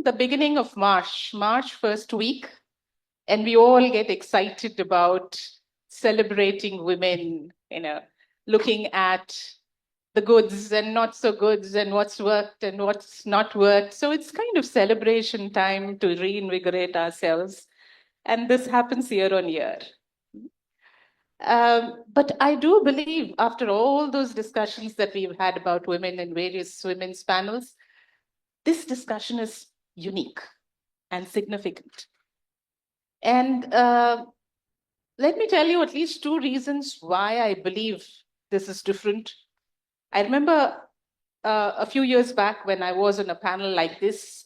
the beginning of March first week, and we all get excited about celebrating women, looking at the goods and not so goods and what's worked and what's not worked. So it's kind of celebration time to reinvigorate ourselves. And this happens year on year. But I do believe, after all those discussions that we've had about women in various women's panels, this discussion is unique and significant. And let me tell you at least two reasons why I believe this is different. I remember a few years back when I was on a panel like this,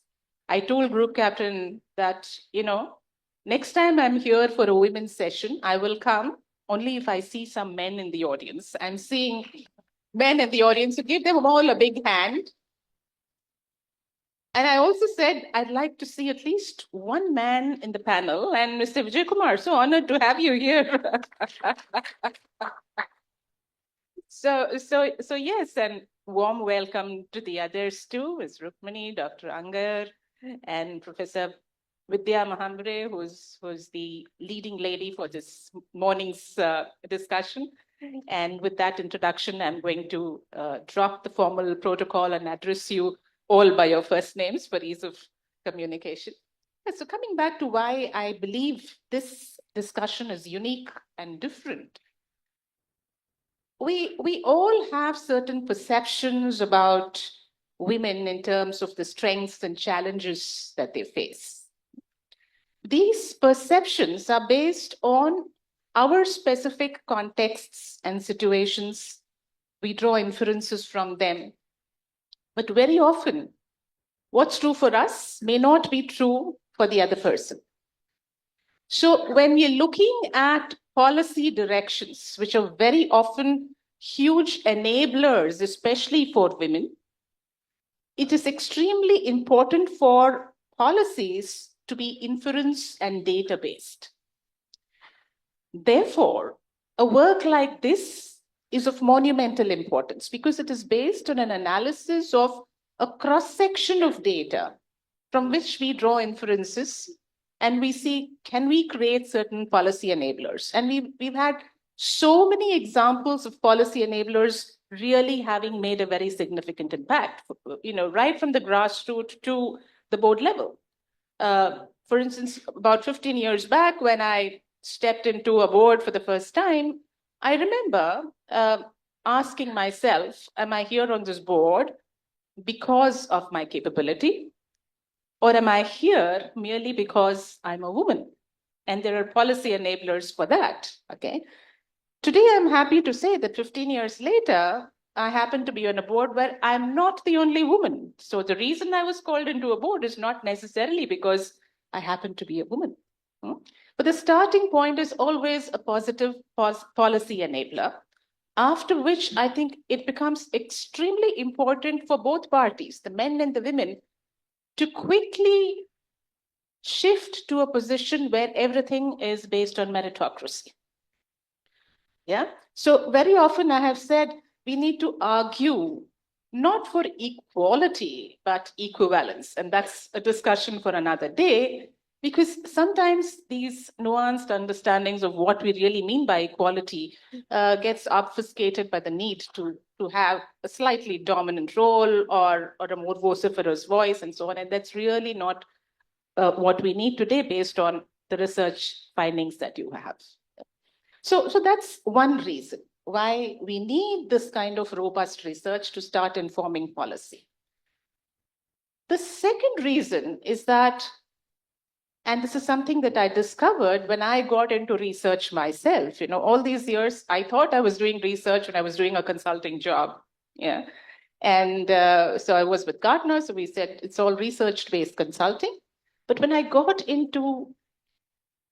I told group captain that, next time I'm here for a women's session, I will come only if I see some men in the audience. I'm seeing men in the audience, so give them all a big hand. And I also said, I'd like to see at least one man in the panel. And Mr. Vijay Kumar, so honored to have you here. So yes, and warm welcome to the others too, Ms. Rukmani, Dr. Angar, and Professor Vidya Mahambre, who's the leading lady for this morning's discussion. And with that introduction, I'm going to drop the formal protocol and address you all by your first names for ease of communication. So coming back to why I believe this discussion is unique and different. We all have certain perceptions about women in terms of the strengths and challenges that they face. These perceptions are based on our specific contexts and situations. We draw inferences from them. But very often, what's true for us may not be true for the other person. So when we're looking at policy directions, which are very often huge enablers, especially for women, it is extremely important for policies to be inference and data-based. Therefore, a work like this is of monumental importance because it is based on an analysis of a cross-section of data from which we draw inferences and we see, can we create certain policy enablers? And we've had so many examples of policy enablers really having made a very significant impact, right from the grassroots to the board level. For instance, about 15 years back, when I stepped into a board for the first time, I remember asking myself, am I here on this board because of my capability? Or am I here merely because I'm a woman? And there are policy enablers for that, okay? Today, I'm happy to say that 15 years later, I happen to be on a board where I'm not the only woman. So the reason I was called into a board is not necessarily because I happen to be a woman. But the starting point is always a positive policy enabler, after which I think it becomes extremely important for both parties, the men and the women, to quickly shift to a position where everything is based on meritocracy. Yeah. So very often I have said we need to argue not for equality, but equivalence. And that's a discussion for another day, because sometimes these nuanced understandings of what we really mean by equality gets obfuscated by the need to have a slightly dominant role or a more vociferous voice and so on. And that's really not what we need today based on the research findings that you have. So that's one reason why we need this kind of robust research to start informing policy. The second reason is that, and this is something that I discovered when I got into research myself, all these years, I thought I was doing research when I was doing a consulting job. Yeah. And so I was with Gartner, so we said it's all research-based consulting. But when I got into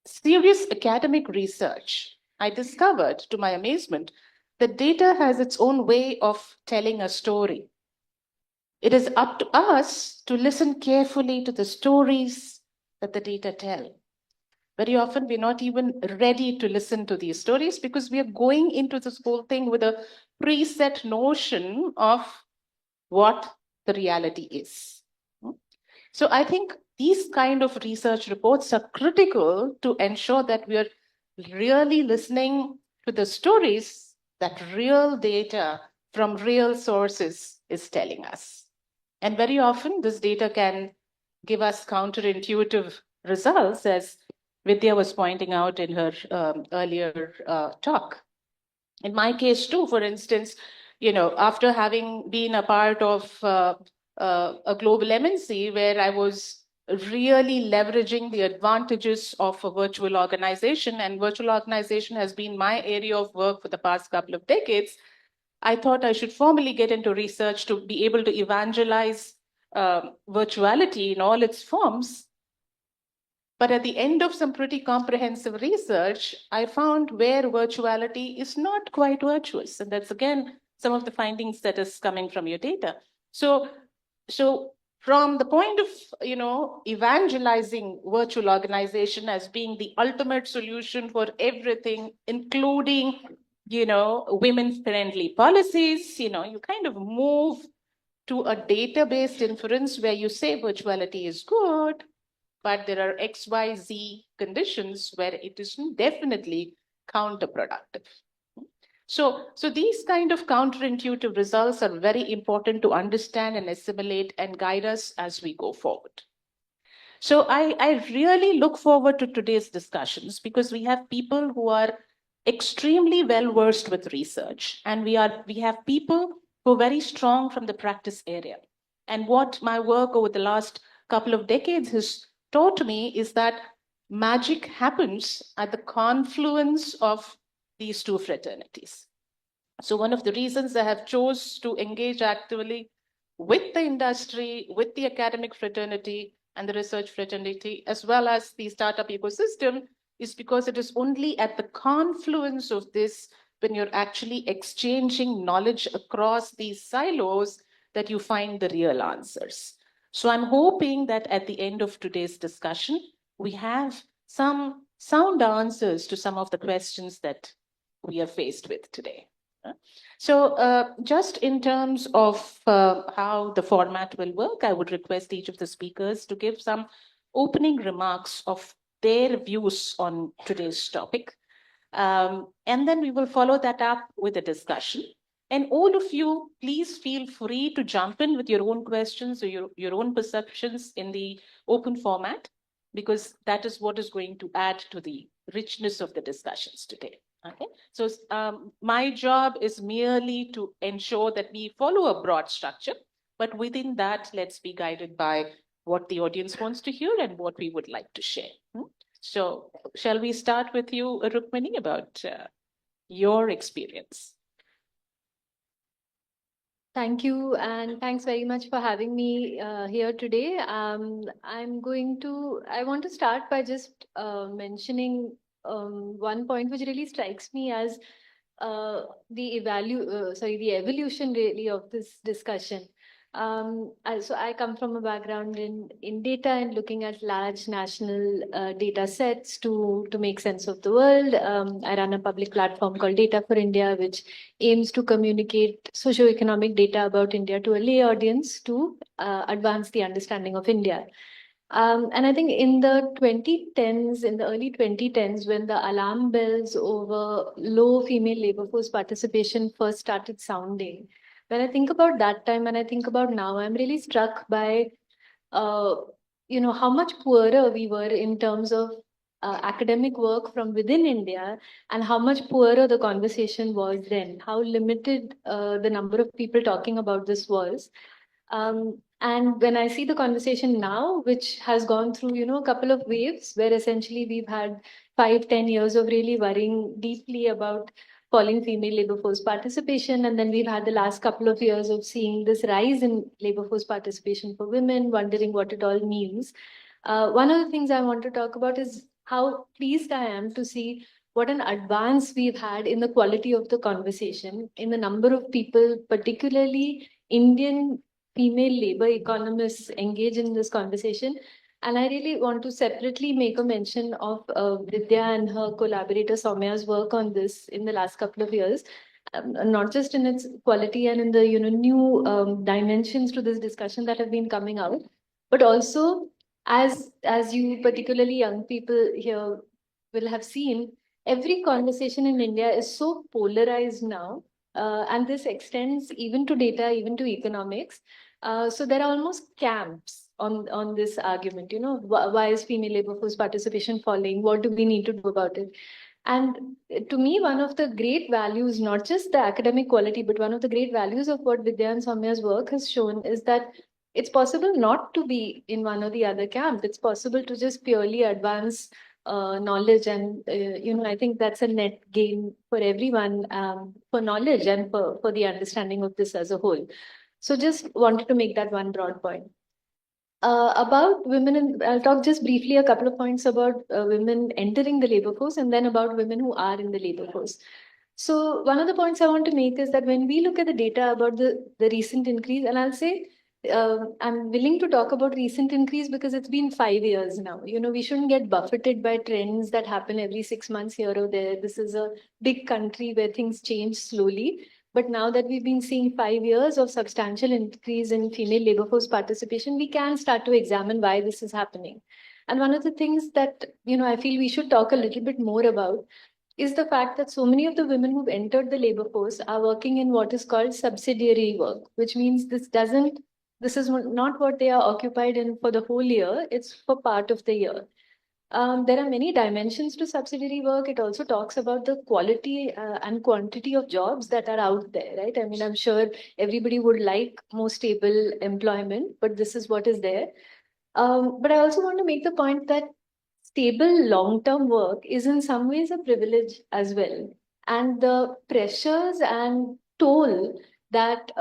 serious academic research, I discovered, to my amazement, that data has its own way of telling a story. It is up to us to listen carefully to the stories that the data tell. Very often, we're not even ready to listen to these stories because we are going into this whole thing with a preset notion of what the reality is. So I think these kind of research reports are critical to ensure that we are really listening to the stories that real data from real sources is telling us. And very often, this data can give us counterintuitive results, as Vidya was pointing out in her earlier talk. In my case, too, for instance, after having been a part of a global MNC where I was really leveraging the advantages of a virtual organization, and virtual organization has been my area of work for the past couple of decades, I thought I should formally get into research to be able to evangelize virtuality in all its forms. But at the end of some pretty comprehensive research, I found where virtuality is not quite virtuous. And that's again some of the findings that is coming from your data. So from the point of evangelizing virtual organization as being the ultimate solution for everything, including women-friendly policies, you kind of move to a data-based inference where you say virtuality is good, but there are XYZ conditions where it is definitely counterproductive. So these kind of counterintuitive results are very important to understand and assimilate and guide us as we go forward. So I really look forward to today's discussions because we have people who are extremely well versed with research, and we have people who are very strong from the practice area. And what my work over the last couple of decades has taught me is that magic happens at the confluence of these two fraternities. So one of the reasons I have chose to engage actively with the industry, with the academic fraternity and the research fraternity, as well as the startup ecosystem, is because it is only at the confluence of this, when you're actually exchanging knowledge across these silos, that you find the real answers. So I'm hoping that at the end of today's discussion, we have some sound answers to some of the questions that we are faced with today. So just in terms of how the format will work, I would request each of the speakers to give some opening remarks of their views on today's topic. And then we will follow that up with a discussion. And all of you, please feel free to jump in with your own questions or your own perceptions in the open format, because that is what is going to add to the richness of the discussions today. Okay, so my job is merely to ensure that we follow a broad structure, but within that, let's be guided by what the audience wants to hear and what we would like to share. So shall we start with you, Rukmini, about your experience? Thank you, and thanks very much for having me here today. I want to start by just mentioning one point which really strikes me as the evolution really of this discussion. So I come from a background in data and looking at large national data sets to make sense of the world. I run a public platform called Data for India, which aims to communicate socioeconomic data about India to a lay audience to advance the understanding of India. And I think in the 2010s, in the early 2010s, when the alarm bells over low female labor force participation first started sounding, when I think about that time and I think about now, I'm really struck by, uh, how much poorer we were in terms of academic work from within India, and how much poorer the conversation was then, how limited the number of people talking about this was. And when I see the conversation now, which has gone through, a couple of waves where essentially we've had 5-10 years of really worrying deeply about falling female labor force participation. And then we've had the last couple of years of seeing this rise in labor force participation for women, wondering what it all means. One of the things I want to talk about is how pleased I am to see what an advance we've had in the quality of the conversation, in the number of people, particularly Indian female labor economists, engage in this conversation. And I really want to separately make a mention of Vidya and her collaborator Soumya's work on this in the last couple of years. Not just in its quality and in the new dimensions to this discussion that have been coming out, But also, as you, particularly young people here, will have seen, every conversation in India is so polarized now, and this extends even to data, even to economics. So there are almost camps on this argument. You know, why is female labor force participation falling? What do we need to do about it? And to me, one of the great values, not just the academic quality, but one of the great values of what Vidya and Soumya's work has shown is that it's possible not to be in one or the other camp. It's possible to just purely advance knowledge. And, I think that's a net gain for everyone, for knowledge and for the understanding of this as a whole. So just wanted to make that one broad point. About women, I'll talk just briefly a couple of points about women entering the labor force and then about women who are in the labor force. So one of the points I want to make is that when we look at the data about the recent increase, and I'll say I'm willing to talk about recent increase because it's been 5 years now. You know, we shouldn't get buffeted by trends that happen every 6 months here or there. This is a big country where things change slowly. But now that we've been seeing 5 years of substantial increase in female labor force participation, we can start to examine why this is happening. And one of the things that, I feel we should talk a little bit more about is the fact that so many of the women who've entered the labor force are working in what is called subsidiary work, which means this is not what they are occupied in for the whole year, it's for part of the year. There are many dimensions to subsidiary work. It also talks about the quality and quantity of jobs that are out there, right? I mean, I'm sure everybody would like more stable employment, but this is what is there. But I also want to make the point that stable long-term work is in some ways a privilege as well. And the pressures and toll that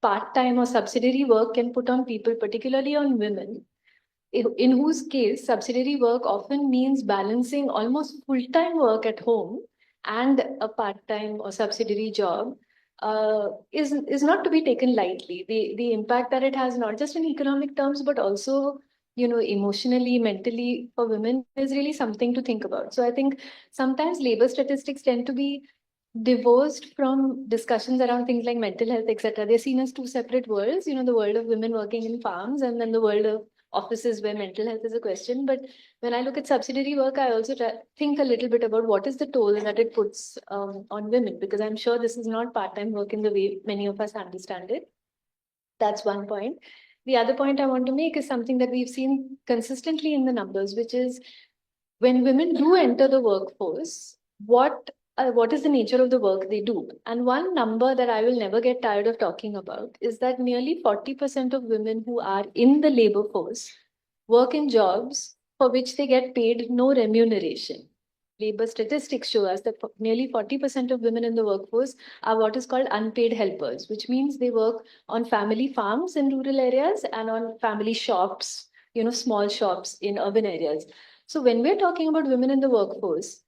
part-time or subsidiary work can put on people, particularly on women, in whose case subsidiary work often means balancing almost full-time work at home and a part-time or subsidiary job, is not to be taken lightly. The impact that it has, not just in economic terms, but also, emotionally, mentally for women, is really something to think about. So I think sometimes labor statistics tend to be divorced from discussions around things like mental health, etc. They're seen as two separate worlds, the world of women working in farms and then the world of offices where mental health is a question. But when I look at subsidiary work, I also think a little bit about what is the toll that it puts on women, because I'm sure this is not part-time work in the way many of us understand it. That's one point. The other point I want to make is something that we've seen consistently in the numbers, which is when women do enter the workforce, what is the nature of the work they do? And one number that I will never get tired of talking about is that nearly 40% of women who are in the labor force work in jobs for which they get paid no remuneration. Labor statistics show us that nearly 40% of women in the workforce are what is called unpaid helpers, which means they work on family farms in rural areas and on family shops, small shops in urban areas. So when we're talking about women in the workforce,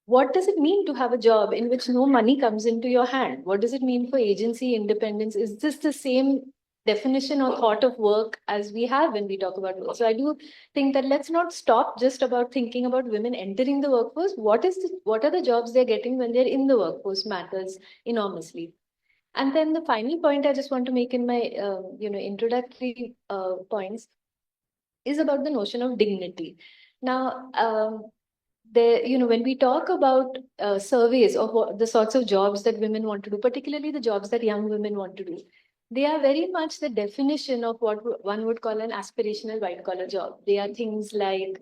what does it mean to have a job in which no money comes into your hand? What does it mean for agency independence? Is this the same definition or thought of work as we have when we talk about work? So I do think that let's not stop just about thinking about women entering the workforce. What are the jobs they're getting when they're in the workforce matters enormously. And then the final point I just want to make in my introductory points is about the notion of dignity. Now, when we talk about surveys of the sorts of jobs that women want to do, particularly the jobs that young women want to do, they are very much the definition of what one would call an aspirational white collar job. They are things like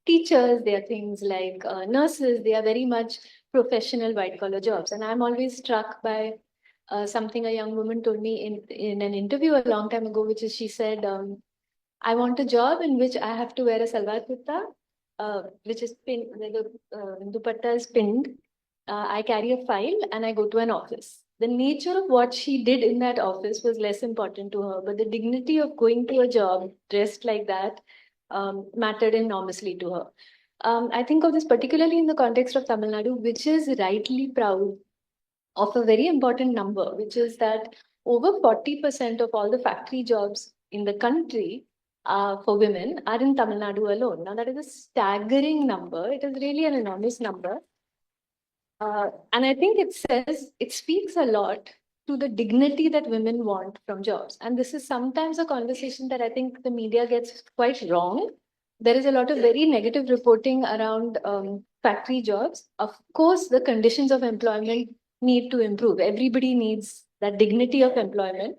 teachers, they are things like nurses, they are very much professional white collar jobs. And I'm always struck by something a young woman told me in an interview a long time ago, which is she said, I want a job in which I have to wear a salwar kurta, which is pinned, where the dupatta is pinned. I carry a file and I go to an office. The nature of what she did in that office was less important to her, but the dignity of going to a job dressed like that mattered enormously to her. I think of this particularly in the context of Tamil Nadu, which is rightly proud of a very important number, which is that over 40% of all the factory jobs in the country for women are in Tamil Nadu alone. Now, that is a staggering number. It is really an enormous number. And I think it speaks a lot to the dignity that women want from jobs. And this is sometimes a conversation that I think the media gets quite wrong. There is a lot of very negative reporting around factory jobs. Of course, the conditions of employment need to improve. Everybody needs that dignity of employment.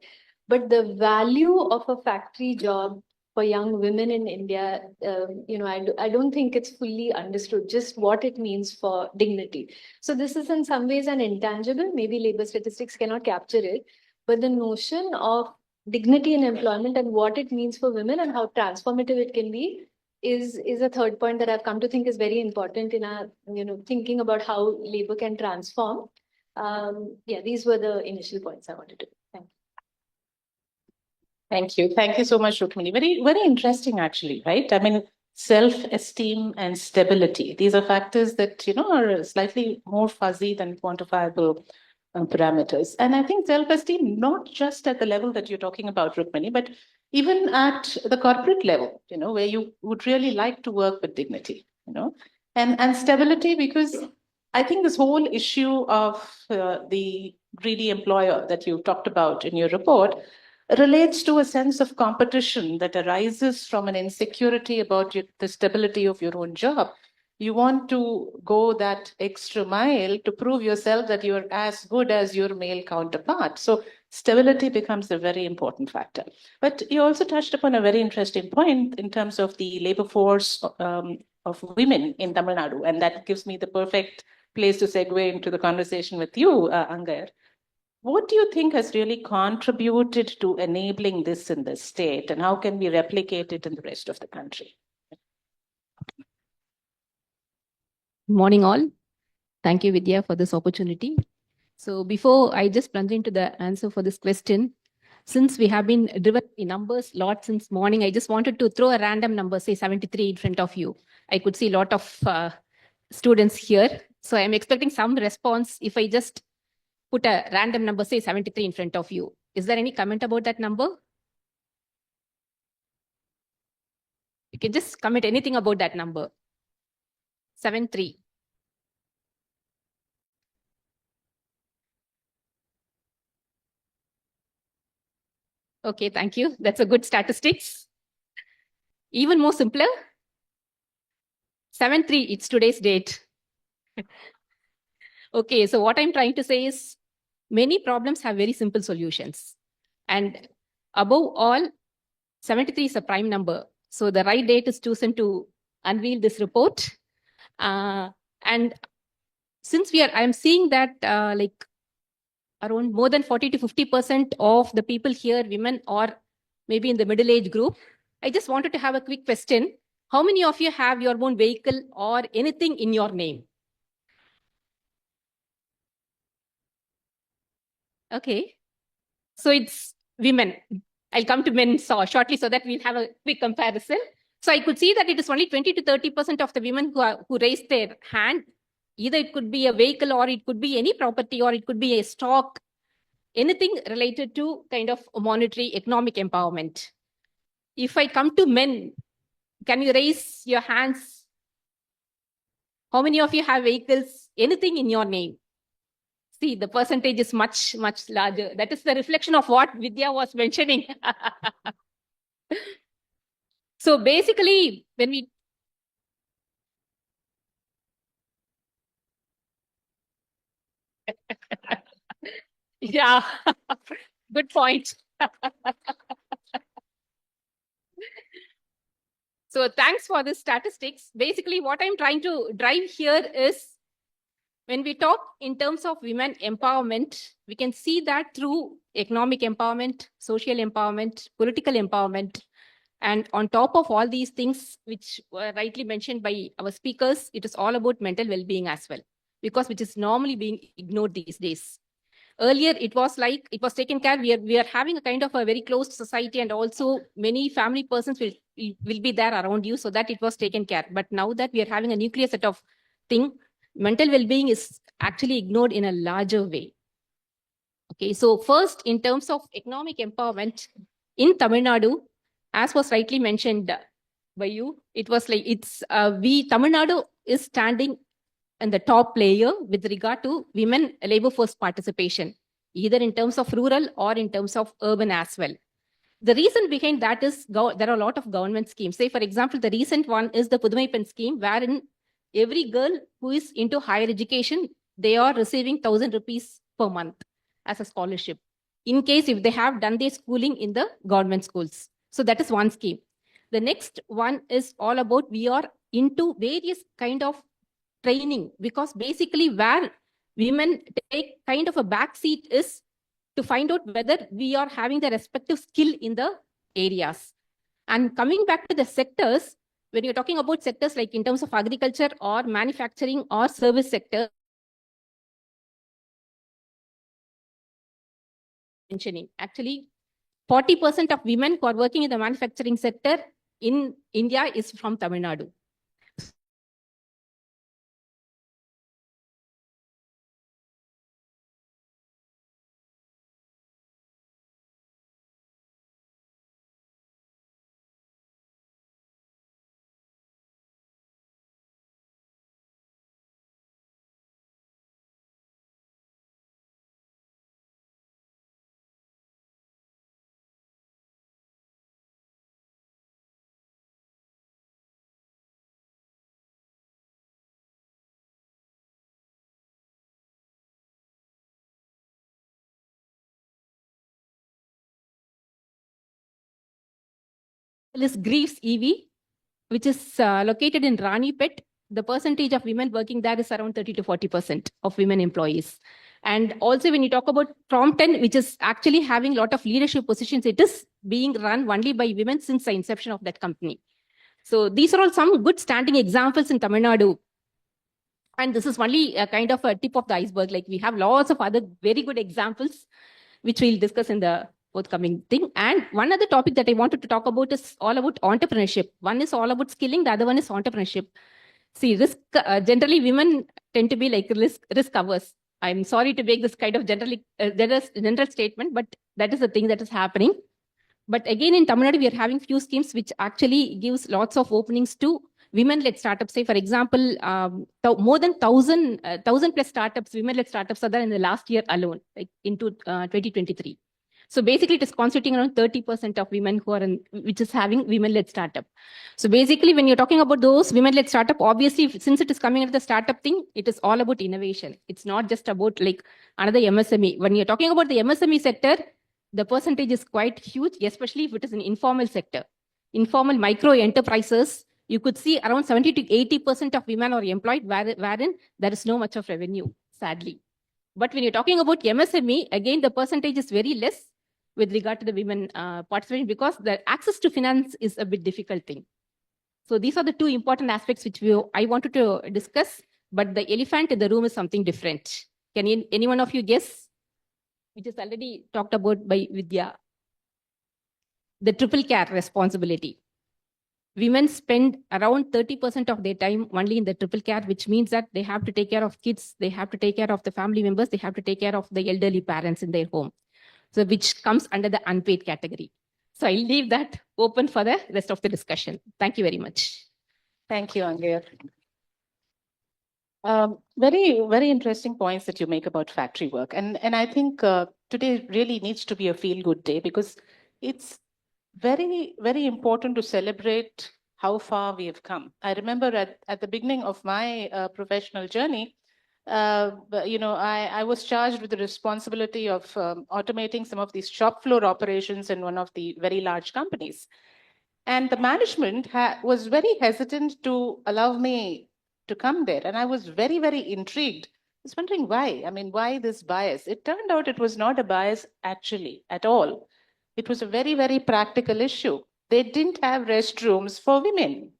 But the value of a factory job for young women in India, I don't think it's fully understood just what it means for dignity. So this is in some ways an intangible, maybe labor statistics cannot capture it, but the notion of dignity in employment and what it means for women and how transformative it can be is a third point that I've come to think is very important in our, thinking about how labor can transform. These were the initial points I wanted to. Thank you. Thank you. Thank you so much, Rukmini. Very, very interesting, actually, right? I mean, self-esteem and stability. These are factors that, are slightly more fuzzy than quantifiable parameters. And I think self-esteem, not just at the level that you're talking about, Rukmini, but even at the corporate level, where you would really like to work with dignity, and stability, because I think this whole issue of the greedy employer that you talked about in your report relates to a sense of competition that arises from an insecurity about the stability of your own job. You want to go that extra mile to prove yourself that you're as good as your male counterpart. So stability becomes a very important factor. But you also touched upon a very interesting point in terms of the labor force of women in Tamil Nadu. And that gives me the perfect place to segue into the conversation with you, Angayar. What do you think has really contributed to enabling this in the state, and how can we replicate it in the rest of the country? Morning all. Thank you, Vidya, for this opportunity. So before I just plunge into the answer for this question, since we have been driven in numbers a lot since morning, I just wanted to throw a random number, say 73 in front of you. I could see a lot of students here. So I'm expecting some response if I just put a random number, say 73 in front of you. Is there any comment about that number? You can just comment anything about that number. 73. Okay, thank you. That's a good statistics. Even more simpler. 73, it's today's date. Okay, so what I'm trying to say is many problems have very simple solutions. And above all, 73 is a prime number. So the right date is chosen to unveil this report. And since I'm seeing that like around more than 40 to 50% of the people here, women or maybe in the middle age group, I just wanted to have a quick question. How many of you have your own vehicle or anything in your name? Okay. So it's women. I'll come to men shortly so that we'll have a quick comparison. So I could see that it is only 20 to 30% of the women who raised their hand. Either it could be a vehicle or it could be any property or it could be a stock, anything related to kind of monetary economic empowerment. If I come to men, can you raise your hands? How many of you have vehicles, anything in your name? See, the percentage is much, much larger. That is the reflection of what Vidya was mentioning. So basically, when we... Yeah, good point. So thanks for the statistics. Basically, what I'm trying to drive here is when we talk in terms of women empowerment, we can see that through economic empowerment, social empowerment, political empowerment. And on top of all these things, which were rightly mentioned by our speakers, it is all about mental well-being as well, because which is normally being ignored these days. Earlier, it was like it was taken care. We are having a kind of a very closed society, and also many family persons will be there around you, so that it was taken care. But now that we are having a nuclear set of thing, mental well-being is actually ignored in a larger way. Okay, so first, in terms of economic empowerment in Tamil Nadu, as was rightly mentioned by you, it was like Tamil Nadu is standing and the top player with regard to women labor force participation. either in terms of rural or in terms of urban as well. The reason behind that is there are a lot of government schemes. Say, for example, the recent one is the Pudumai Pen scheme, wherein every girl who is into higher education, they are receiving 1,000 rupees per month as a scholarship, in case if they have done their schooling in the government schools. So that is one scheme. The next one is all about we are into various kind of training, because basically where women take kind of a backseat is to find out whether we are having the respective skill in the areas. And coming back to the sectors, when you're talking about sectors like in terms of agriculture or manufacturing or service sector, mentioning actually 40% of women who are working in the manufacturing sector in India is from Tamil Nadu. Is Greaves EV, which is located in Ranipet. The percentage of women working there is around 30 to 40% of women employees. And also when you talk about Crompton, which is actually having a lot of leadership positions, it is being run only by women since the inception of that company. So these are all some good standing examples in Tamil Nadu. And this is only a kind of a tip of the iceberg. Like we have lots of other very good examples, which we'll discuss in the forthcoming thing. And one other topic that I wanted to talk about is all about entrepreneurship. One is all about skilling. The other one is entrepreneurship. See, risk, generally women tend to be like risk averse. I'm sorry to make this kind of general statement, but that is the thing that is happening. But again, in Tamil Nadu, we are having few schemes which actually gives lots of openings to women-led startups. Say, for example, more than 1,000 plus startups, women-led startups are there in the last year alone, like into 2023. So basically, it is constituting around 30% of women who are in, which is having women-led startup. So basically, when you're talking about those women-led startup, obviously, since it is coming at the startup thing, it is all about innovation. It's not just about like another MSME. When you're talking about the MSME sector, the percentage is quite huge, especially if it is an informal sector. Informal micro enterprises, you could see around 70 to 80% of women are employed, wherein there is no much of revenue, sadly. But when you're talking about MSME, again, the percentage is very less with regard to the women participating, because the access to finance is a bit difficult thing. So these are the two important aspects which I wanted to discuss, but the elephant in the room is something different. Can any one of you guess? Which is already talked about by Vidya. The triple care responsibility. Women spend around 30% of their time only in the triple care, which means that they have to take care of kids, they have to take care of the family members, they have to take care of the elderly parents in their home. So which comes under the unpaid category. So I'll leave that open for the rest of the discussion. Thank you very much. Thank you, Angir. Very, very interesting points that you make about factory work. And I think today really needs to be a feel-good day, because it's very, very important to celebrate how far we have come. I remember at the beginning of my professional journey, I was charged with the responsibility of automating some of these shop floor operations in one of the very large companies. And the management was very hesitant to allow me to come there. And I was very, very intrigued. I was wondering why. I mean, why this bias? It turned out it was not a bias actually at all. It was a very, very practical issue. They didn't have restrooms for women.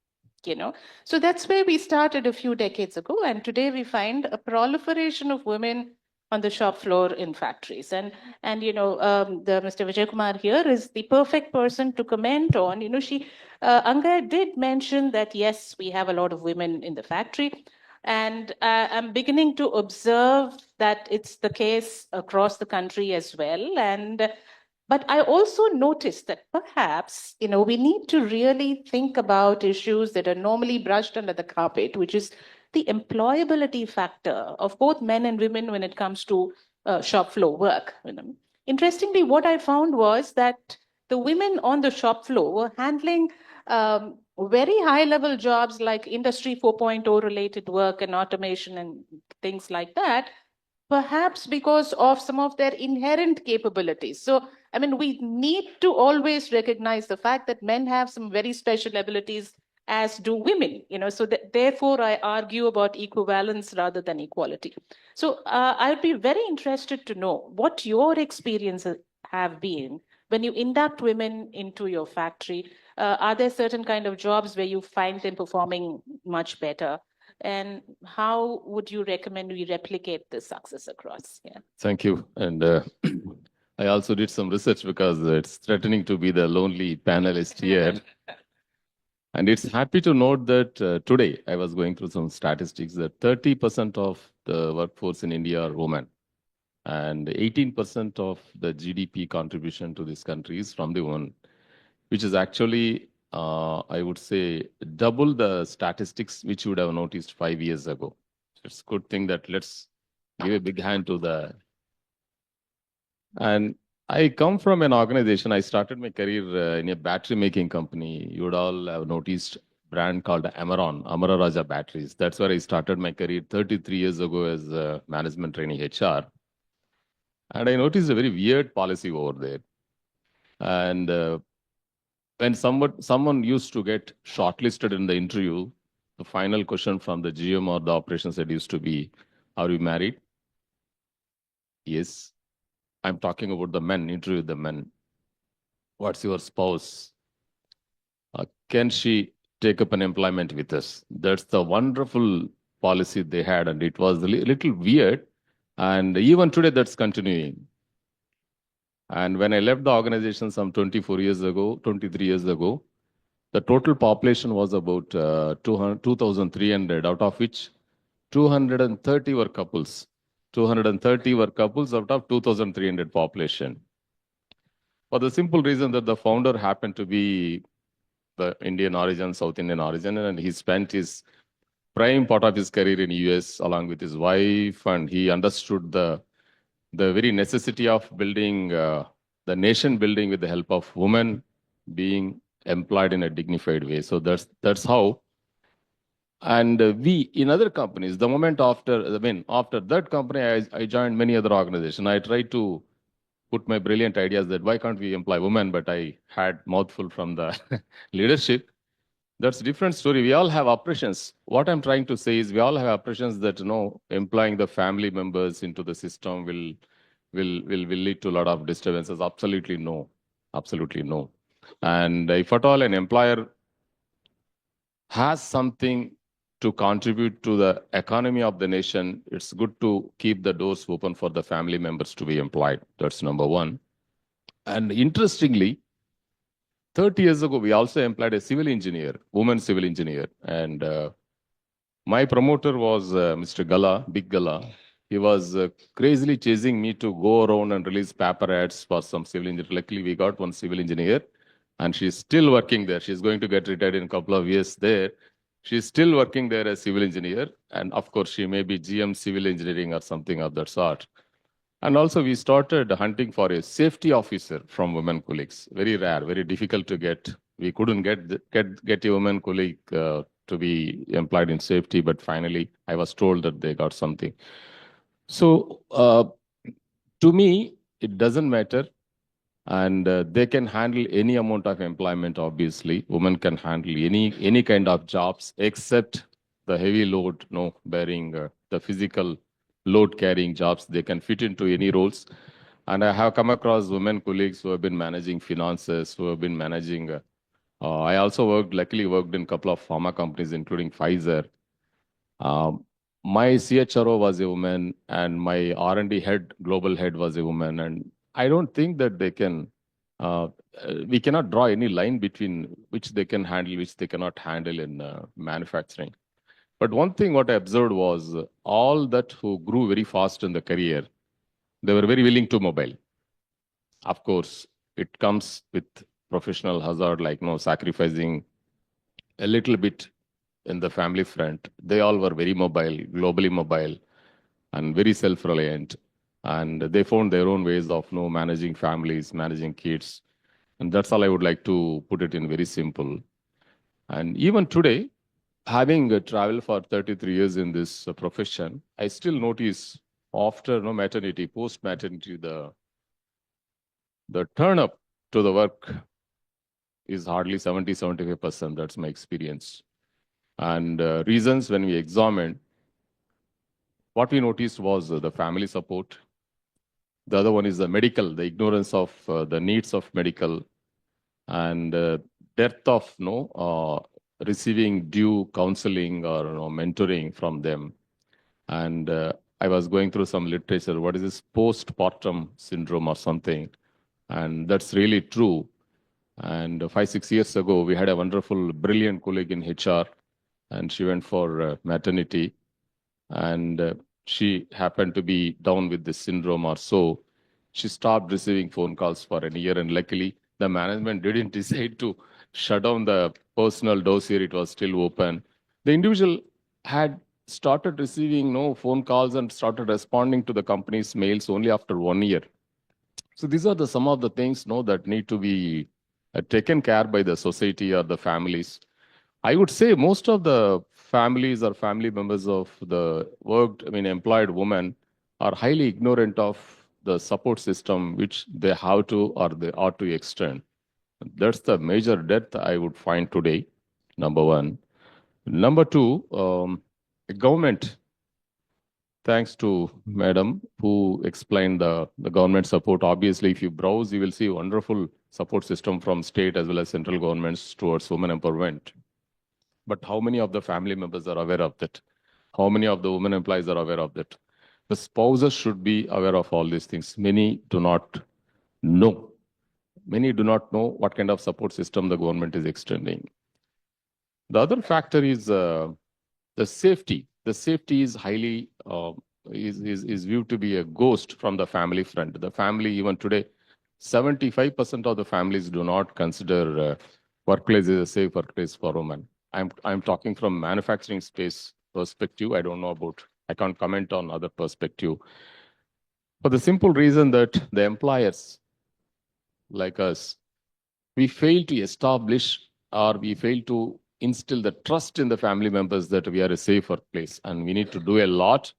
So that's where we started a few decades ago. And today we find a proliferation of women on the shop floor in factories. And the Mr. Vijay Kumar here is the perfect person to comment on. Anga did mention that, yes, we have a lot of women in the factory. And I'm beginning to observe that it's the case across the country as well. But I also noticed that perhaps, we need to really think about issues that are normally brushed under the carpet, which is the employability factor of both men and women when it comes to shop floor work. Interestingly, what I found was that the women on the shop floor were handling very high level jobs like Industry 4.0 related work and automation and things like that, perhaps because of some of their inherent capabilities. So, we need to always recognize the fact that men have some very special abilities, as do women, so therefore I argue about equivalence rather than equality. So I'd be very interested to know what your experiences have been when you induct women into your factory. Are there certain kind of jobs where you find them performing much better? And how would you recommend we replicate this success across? Yeah. Thank you. And I also did some research because it's threatening to be the lonely panelist here. And it's happy to note that today I was going through some statistics that 30% of the workforce in India are women. And 18% of the GDP contribution to this country is from the women, which is actually, I would say, double the statistics which you would have noticed 5 years ago. So it's a good thing that let's give a big hand to the. And I come from an organization. I started my career in a battery making company. You would all have noticed brand called Amaron, Amara Raja Batteries. That's where I started my career 33 years ago as a management trainee HR. And I noticed a very weird policy over there. And when someone used to get shortlisted in the interview, the final question from the GM or the operations head used to be, are you married? Yes. I'm talking about the men, interview the men. What's your spouse? Can she take up an employment with us? That's the wonderful policy they had, and it was a little weird. And even today, that's continuing. And when I left the organization some 23 years ago, the total population was about 2,300, out of which 230 were couples. 230 were couples out of 2,300 population. For the simple reason that the founder happened to be the Indian origin, South Indian origin, and he spent his prime part of his career in US along with his wife, and he understood the very necessity of building the nation building with the help of women being employed in a dignified way. So that's how. And we, in other companies, the moment after that company, I joined many other organizations. I tried to put my brilliant ideas that why can't we employ women, but I had mouthful from the leadership. That's a different story. We all have operations. What I'm trying to say is we all have operations that, employing the family members into the system will lead to a lot of disturbances. Absolutely no. Absolutely no. And if at all an employer has something to contribute to the economy of the nation, it's good to keep the doors open for the family members to be employed. That's number one. And interestingly, 30 years ago, we also employed a civil engineer, woman civil engineer. And my promoter was Mr. Gala, Big Gala. He was crazily chasing me to go around and release paper ads for some civil engineer. Luckily, we got one civil engineer, and she's still working there. She's going to get retired in a couple of years there. She's still working there as civil engineer. And of course, she may be GM civil engineering or something of that sort. And also we started hunting for a safety officer from women colleagues. Very rare, very difficult to get. We couldn't get a woman colleague to be employed in safety, but finally I was told that they got something. So to me, it doesn't matter. And they can handle any amount of employment, obviously. Women can handle any kind of jobs except the heavy load, bearing the physical load carrying jobs. They can fit into any roles. And I have come across women colleagues who have been managing finances, who have been managing. I also luckily worked in a couple of pharma companies, including Pfizer. My CHRO was a woman, and my R&D head, global head, was a woman. And I don't think that they can, we cannot draw any line between which they can handle, which they cannot handle in manufacturing. But one thing what I observed was all that who grew very fast in the career, they were very willing to mobile. Of course, it comes with professional hazard, like sacrificing a little bit in the family front. They all were very mobile, globally mobile, and very self-reliant. and they found their own ways of managing families, managing kids. And that's all I would like to put it in very simple. And even today, having traveled for 33 years in this profession, I still notice after maternity, post maternity, the turn up to the work is hardly 70-75%. That's my experience. And reasons when we examined, what we noticed was the family support. The other one is the medical, the ignorance of the needs of medical, and depth of receiving due counseling or mentoring from them. And I was going through some literature. What is this postpartum syndrome or something? And that's really true. And 5-6 years ago, we had a wonderful, brilliant colleague in HR, and she went for maternity, and she happened to be down with this syndrome or so. She stopped receiving phone calls for a year, and luckily the management didn't decide to shut down the personal dossier. It was still open. The individual had started receiving phone calls and started responding to the company's mails only after 1 year. So these are some of the things that need to be taken care by the society or the families. I would say most of the families or family members of the employed women are highly ignorant of the support system which they have to or they ought to extend. That's the major debt I would find today, number one. Number two, government. Thanks to Madam who explained the government support. Obviously, if you browse, you will see wonderful support system from state as well as central governments towards women empowerment. But how many of the family members are aware of that? How many of the women employees are aware of that? The spouses should be aware of all these things. Many do not know. Many do not know what kind of support system the government is extending. The other factor is the safety. The safety is highly is viewed to be a ghost from the family front. The family, even today, 75% of the families do not consider workplace as a safe workplace for women. I'm talking from manufacturing space perspective. I don't know about, I can't comment on other perspective. For the simple reason that the employers like us, we fail to establish or we fail to instill the trust in the family members that we are a safe workplace, and we need to do a lot.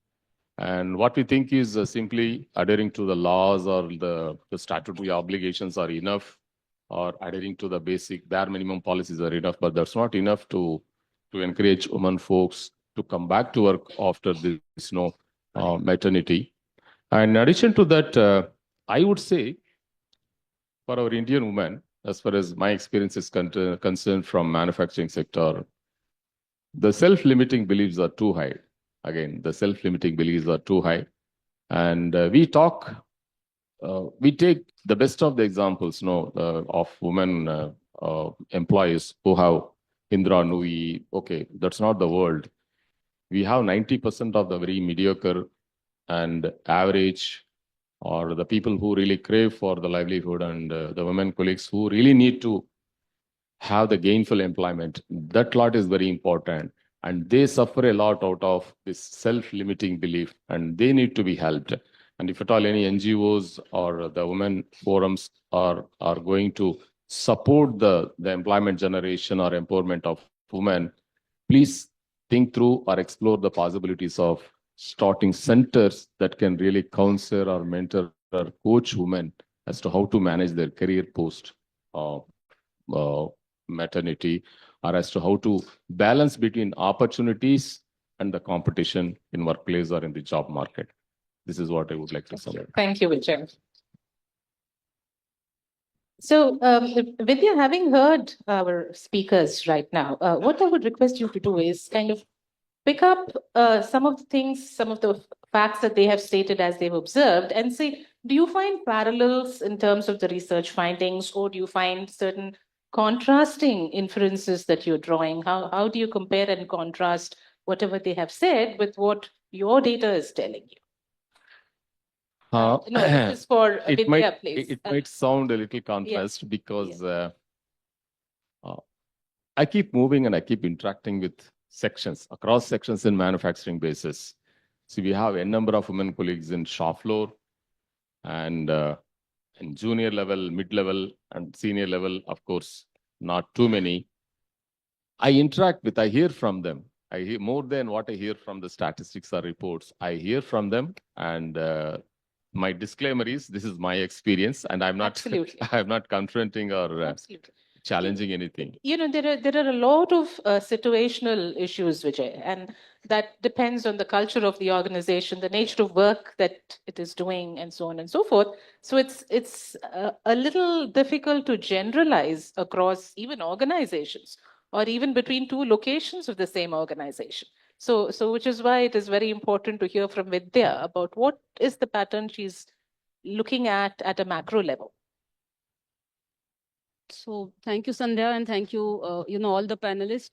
And what we think is simply adhering to the laws or the statutory obligations are enough, or adhering to the basic bare minimum policies are enough, but that's not enough to encourage women folks to come back to work after this maternity. And in addition to that, I would say for our Indian women, as far as my experience is concerned from manufacturing sector, the self-limiting beliefs are too high. Again, the self-limiting beliefs are too high. And we take the best of the examples of women employees who have Indra Nui. Okay, that's not the world. We have 90% of the very mediocre and average, or the people who really crave for the livelihood, and the women colleagues who really need to have the gainful employment. That lot is very important. And they suffer a lot out of this self-limiting belief, and they need to be helped. And if at all any NGOs or the women forums are going to support the employment generation or empowerment of women, please think through or explore the possibilities of starting centers that can really counsel or mentor or coach women as to how to manage their career post maternity, or as to how to balance between opportunities and the competition in workplace or in the job market. This is what I would like to say. Thank you, Vijay. So, Vidya, having heard our speakers right now, what I would request you to do is kind of pick up some of the things, some of the facts that they have stated as they've observed, and say, do you find parallels in terms of the research findings, or do you find certain contrasting inferences that you're drawing? How do you compare and contrast whatever they have said with what your data is telling you? No, this is for Vidya, please. It might sound a little contrast because I keep moving and I keep interacting with sections, across sections in manufacturing basis. So we have a number of women colleagues in shop floor, And in junior level, mid-level, and senior level, of course, not too many. I interact with, I hear from them. I hear more than what I hear from the statistics or reports. I hear from them, and my disclaimer is this is my experience, and I'm not Absolutely. I'm not confronting or Absolutely. challenging anything. You know, there are a lot of situational issues, Vijay, and that depends on the culture of the organization, the nature of work that it is doing, and so on and so forth. So it's a little difficult to generalize across even organizations or even between two locations of the same organization. So which is why it is very important to hear from Vidya about what is the pattern she's looking at a macro level. So thank you, Sandhya, and thank you, all the panelists.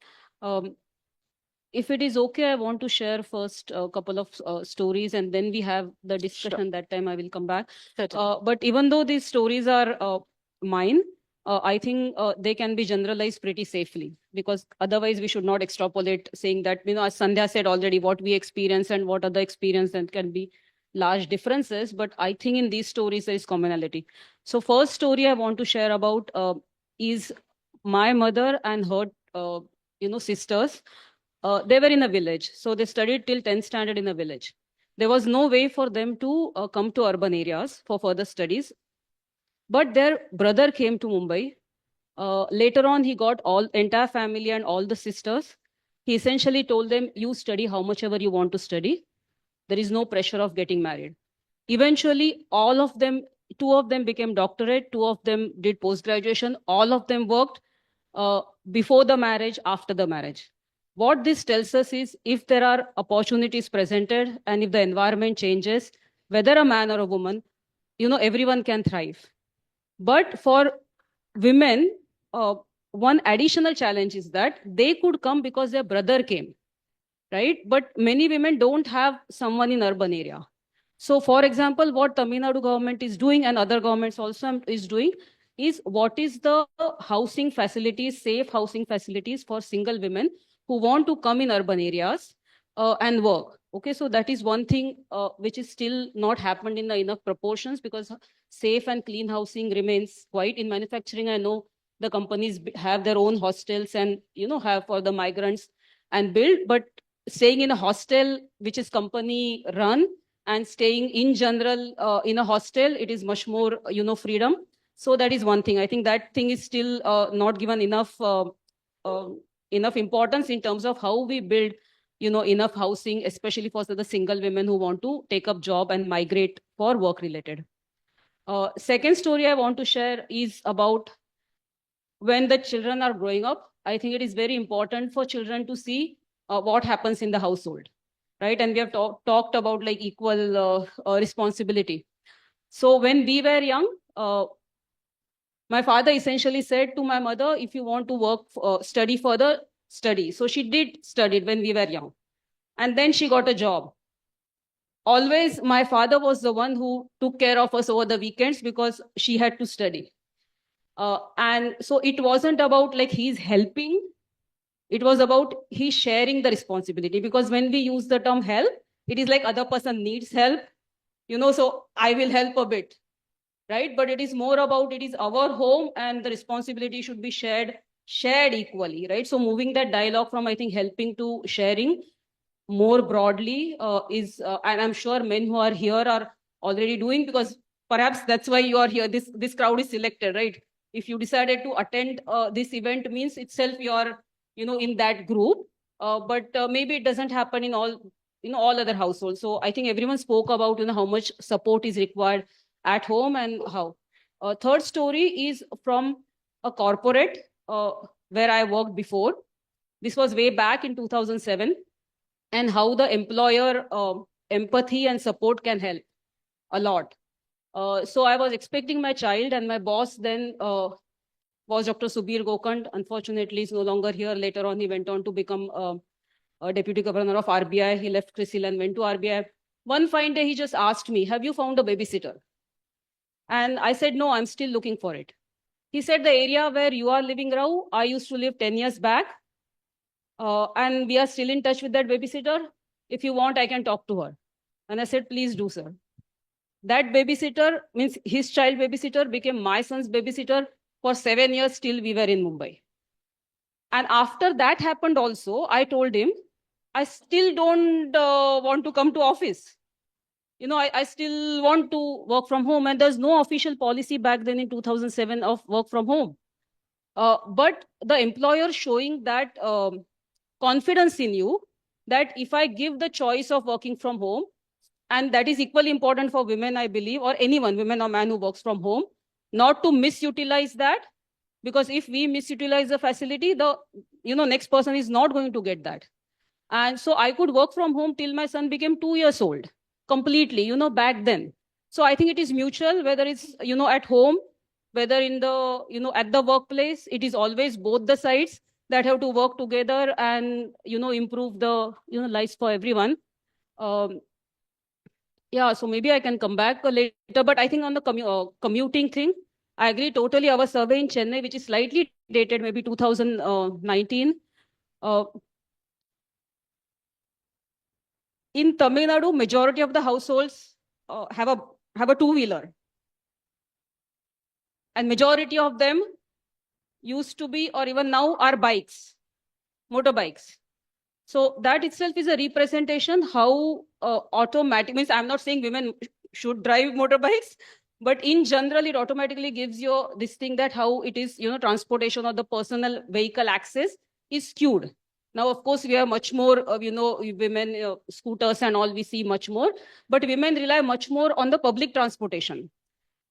If it is okay, I want to share first a couple of stories, and then we have the discussion. That time I will come back. Certainly. But even though these stories are mine, I think they can be generalized pretty safely, because otherwise we should not extrapolate saying that, as Sandhya said already, what we experience and what other experience, and can be large differences. But I think in these stories there is commonality. So first story I want to share about is my mother and her, sisters. They were in a village. So they studied till 10th standard in a village. There was no way for them to come to urban areas for further studies. But their brother came to Mumbai. Later on, he got all entire family and all the sisters. He essentially told them, you study how much ever you want to study. There is no pressure of getting married. Eventually, all of them, two of them became doctorate, two of them did post-graduation, all of them worked before the marriage, after the marriage. What this tells us is, if there are opportunities presented and if the environment changes, whether a man or a woman, everyone can thrive. But for women, one additional challenge is that they could come because their brother came, right? But many women don't have someone in urban area. So, for example, what Tamil Nadu government is doing, and other governments also is doing, is what is the housing facilities, safe housing facilities for single women who want to come in urban areas and work. Okay, so that is one thing which is still not happened in the enough proportions, because safe and clean housing remains quite in manufacturing. I know the companies have their own hostels and have for the migrants and build, but staying in a hostel which is company run, and staying in general in a hostel, it is much more freedom. So that is one thing. I think that thing is still not given enough enough importance in terms of how we build enough housing, especially for the single women who want to take up job and migrate for work related. Second story I want to share is about when the children are growing up. I think it is very important for children to see what happens in the household, right? And we have talked about like equal responsibility. So when we were young, my father essentially said to my mother, if you want to work, study further, study. So she did study when we were young. And then she got a job. Always my father was the one who took care of us over the weekends because she had to study. And so it wasn't about like he's helping. It was about he sharing the responsibility, because when we use the term help, it is like other person needs help, so I will help a bit, right? But it is more about it is our home and the responsibility should be shared equally, right? So moving that dialogue from, I think, helping to sharing more broadly is, and I'm sure men who are here are already doing, because perhaps that's why you are here. This crowd is selected, right? If you decided to attend this event, means itself you are in that group, but maybe it doesn't happen in all other households. So I think everyone spoke about how much support is required at home and how. Third story is from a corporate where I worked before. This was way back in 2007, and how the employer empathy and support can help a lot. So I was expecting my child, and my boss then was Dr. Subir Gokand. Unfortunately, he's no longer here. Later on, he went on to become a deputy governor of RBI. He left CRISIL and went to RBI. One fine day, he just asked me, have you found a babysitter? And I said, no, I'm still looking for it. He said, the area where you are living, Rao, I used to live 10 years back. And we are still in touch with that babysitter. If you want, I can talk to her. And I said, please do, sir. That babysitter means his child babysitter became my son's babysitter for 7 years till we were in Mumbai. And after that happened also, I told him, I still don't want to come to office. I still want to work from home. And there's no official policy back then in 2007 of work from home. But the employer showing that confidence in you, that if I give the choice of working from home, and that is equally important for women, I believe, or anyone, women or man who works from home, not to misutilize that, because if we misutilize the facility, the next person is not going to get that. And so I could work from home till my son became 2 years old, completely, back then. So I think it is mutual, whether it's, at home, whether in the, at the workplace, it is always both the sides that have to work together and, improve the, lives for everyone. Yeah, so maybe I can come back later, but I think on the commuting thing, I agree totally. Our survey in Chennai, which is slightly dated, maybe 2019, in Tamil Nadu, majority of the households have a two-wheeler, and majority of them used to be, or even now, are bikes, motorbikes. So that itself is a representation how automatic means. I'm not saying women should drive motorbikes, but in general, it automatically gives you this thing that how it is, transportation or the personal vehicle access is skewed. Now, of course, we have much more, women scooters and all, we see much more, but women rely much more on the public transportation,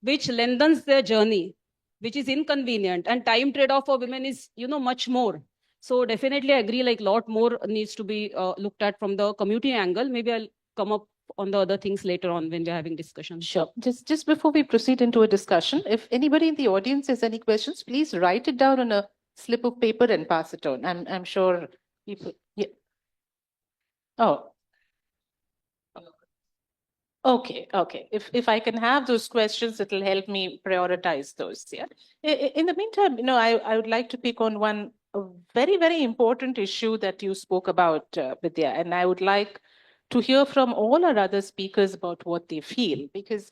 which lengthens their journey, which is inconvenient, and time trade-off for women is, much more. So definitely I agree, like lot more needs to be looked at from the commuting angle. Maybe I'll come up on the other things later on when we're having discussion. Sure. Just before we proceed into a discussion, if anybody in the audience has any questions, please write it down on a slip of paper and pass it on. I'm sure people. Yeah. Oh. Okay. If I can have those questions, it'll help me prioritize those. Yeah. In the meantime, I would like to pick on one very, very important issue that you spoke about, Vidya, and I would like to hear from all our other speakers about what they feel, because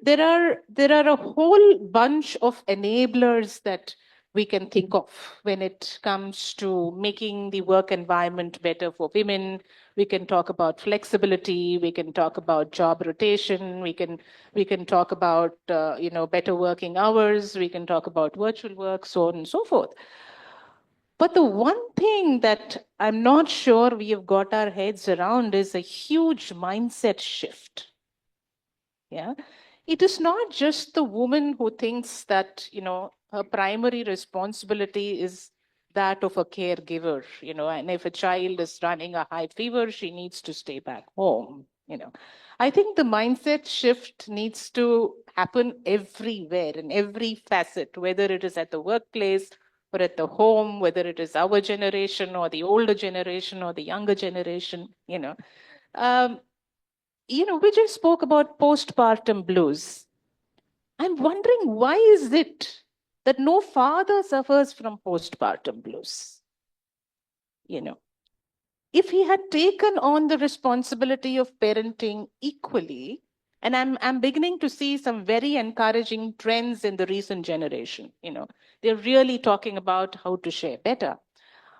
there are a whole bunch of enablers that we can think of when it comes to making the work environment better for women. We can talk about flexibility, we can talk about job rotation, we can talk about better working hours, we can talk about virtual work, so on and so forth. But the one thing that I'm not sure we have got our heads around is a huge mindset shift. Yeah. It is not just the woman who thinks that, her primary responsibility is that of a caregiver, and if a child is running a high fever, she needs to stay back home. I think the mindset shift needs to happen everywhere, in every facet, whether it is at the workplace or at the home, whether it is our generation or the older generation or the younger generation. We just spoke about postpartum blues. I'm wondering, why is it that no father suffers from postpartum blues? If he had taken on the responsibility of parenting equally, and I'm beginning to see some very encouraging trends in the recent generation. They're really talking about how to share better.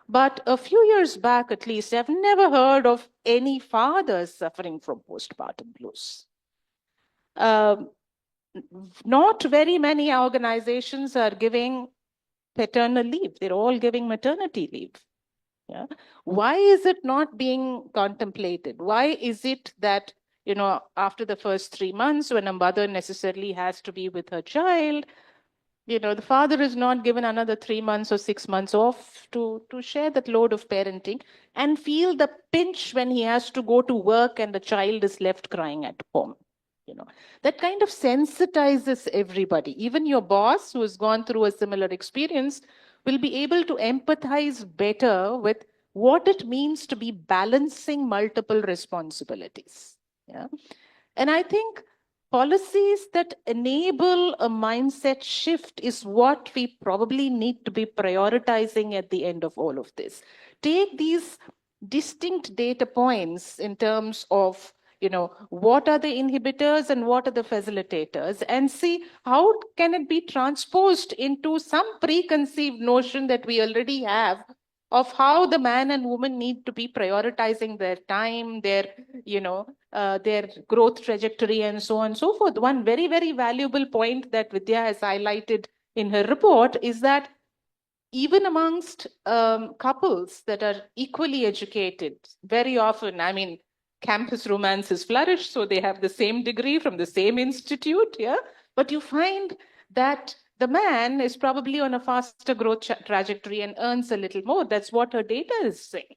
But a few years back, at least, I've never heard of any fathers suffering from postpartum blues. Not very many organizations are giving paternal leave. They're all giving maternity leave. Yeah. Why is it not being contemplated? Why is it that, after the first 3 months, when a mother necessarily has to be with her child, the father is not given another 3 months or 6 months off to share that load of parenting and feel the pinch when he has to go to work and the child is left crying at home? That kind of sensitizes everybody. Even your boss, who has gone through a similar experience, will be able to empathize better with what it means to be balancing multiple responsibilities. Yeah. And I think policies that enable a mindset shift is what we probably need to be prioritizing at the end of all of this. Take these distinct data points in terms of what are the inhibitors and what are the facilitators, and see how can it be transposed into some preconceived notion that we already have of how the man and woman need to be prioritizing their time, their growth trajectory, and so on and so forth. One very, very valuable point that Vidya has highlighted in her report is that even amongst couples that are equally educated, very often, I mean, campus romances flourish, so they have the same degree from the same institute, yeah? But you find that the man is probably on a faster growth trajectory and earns a little more. That's what her data is saying.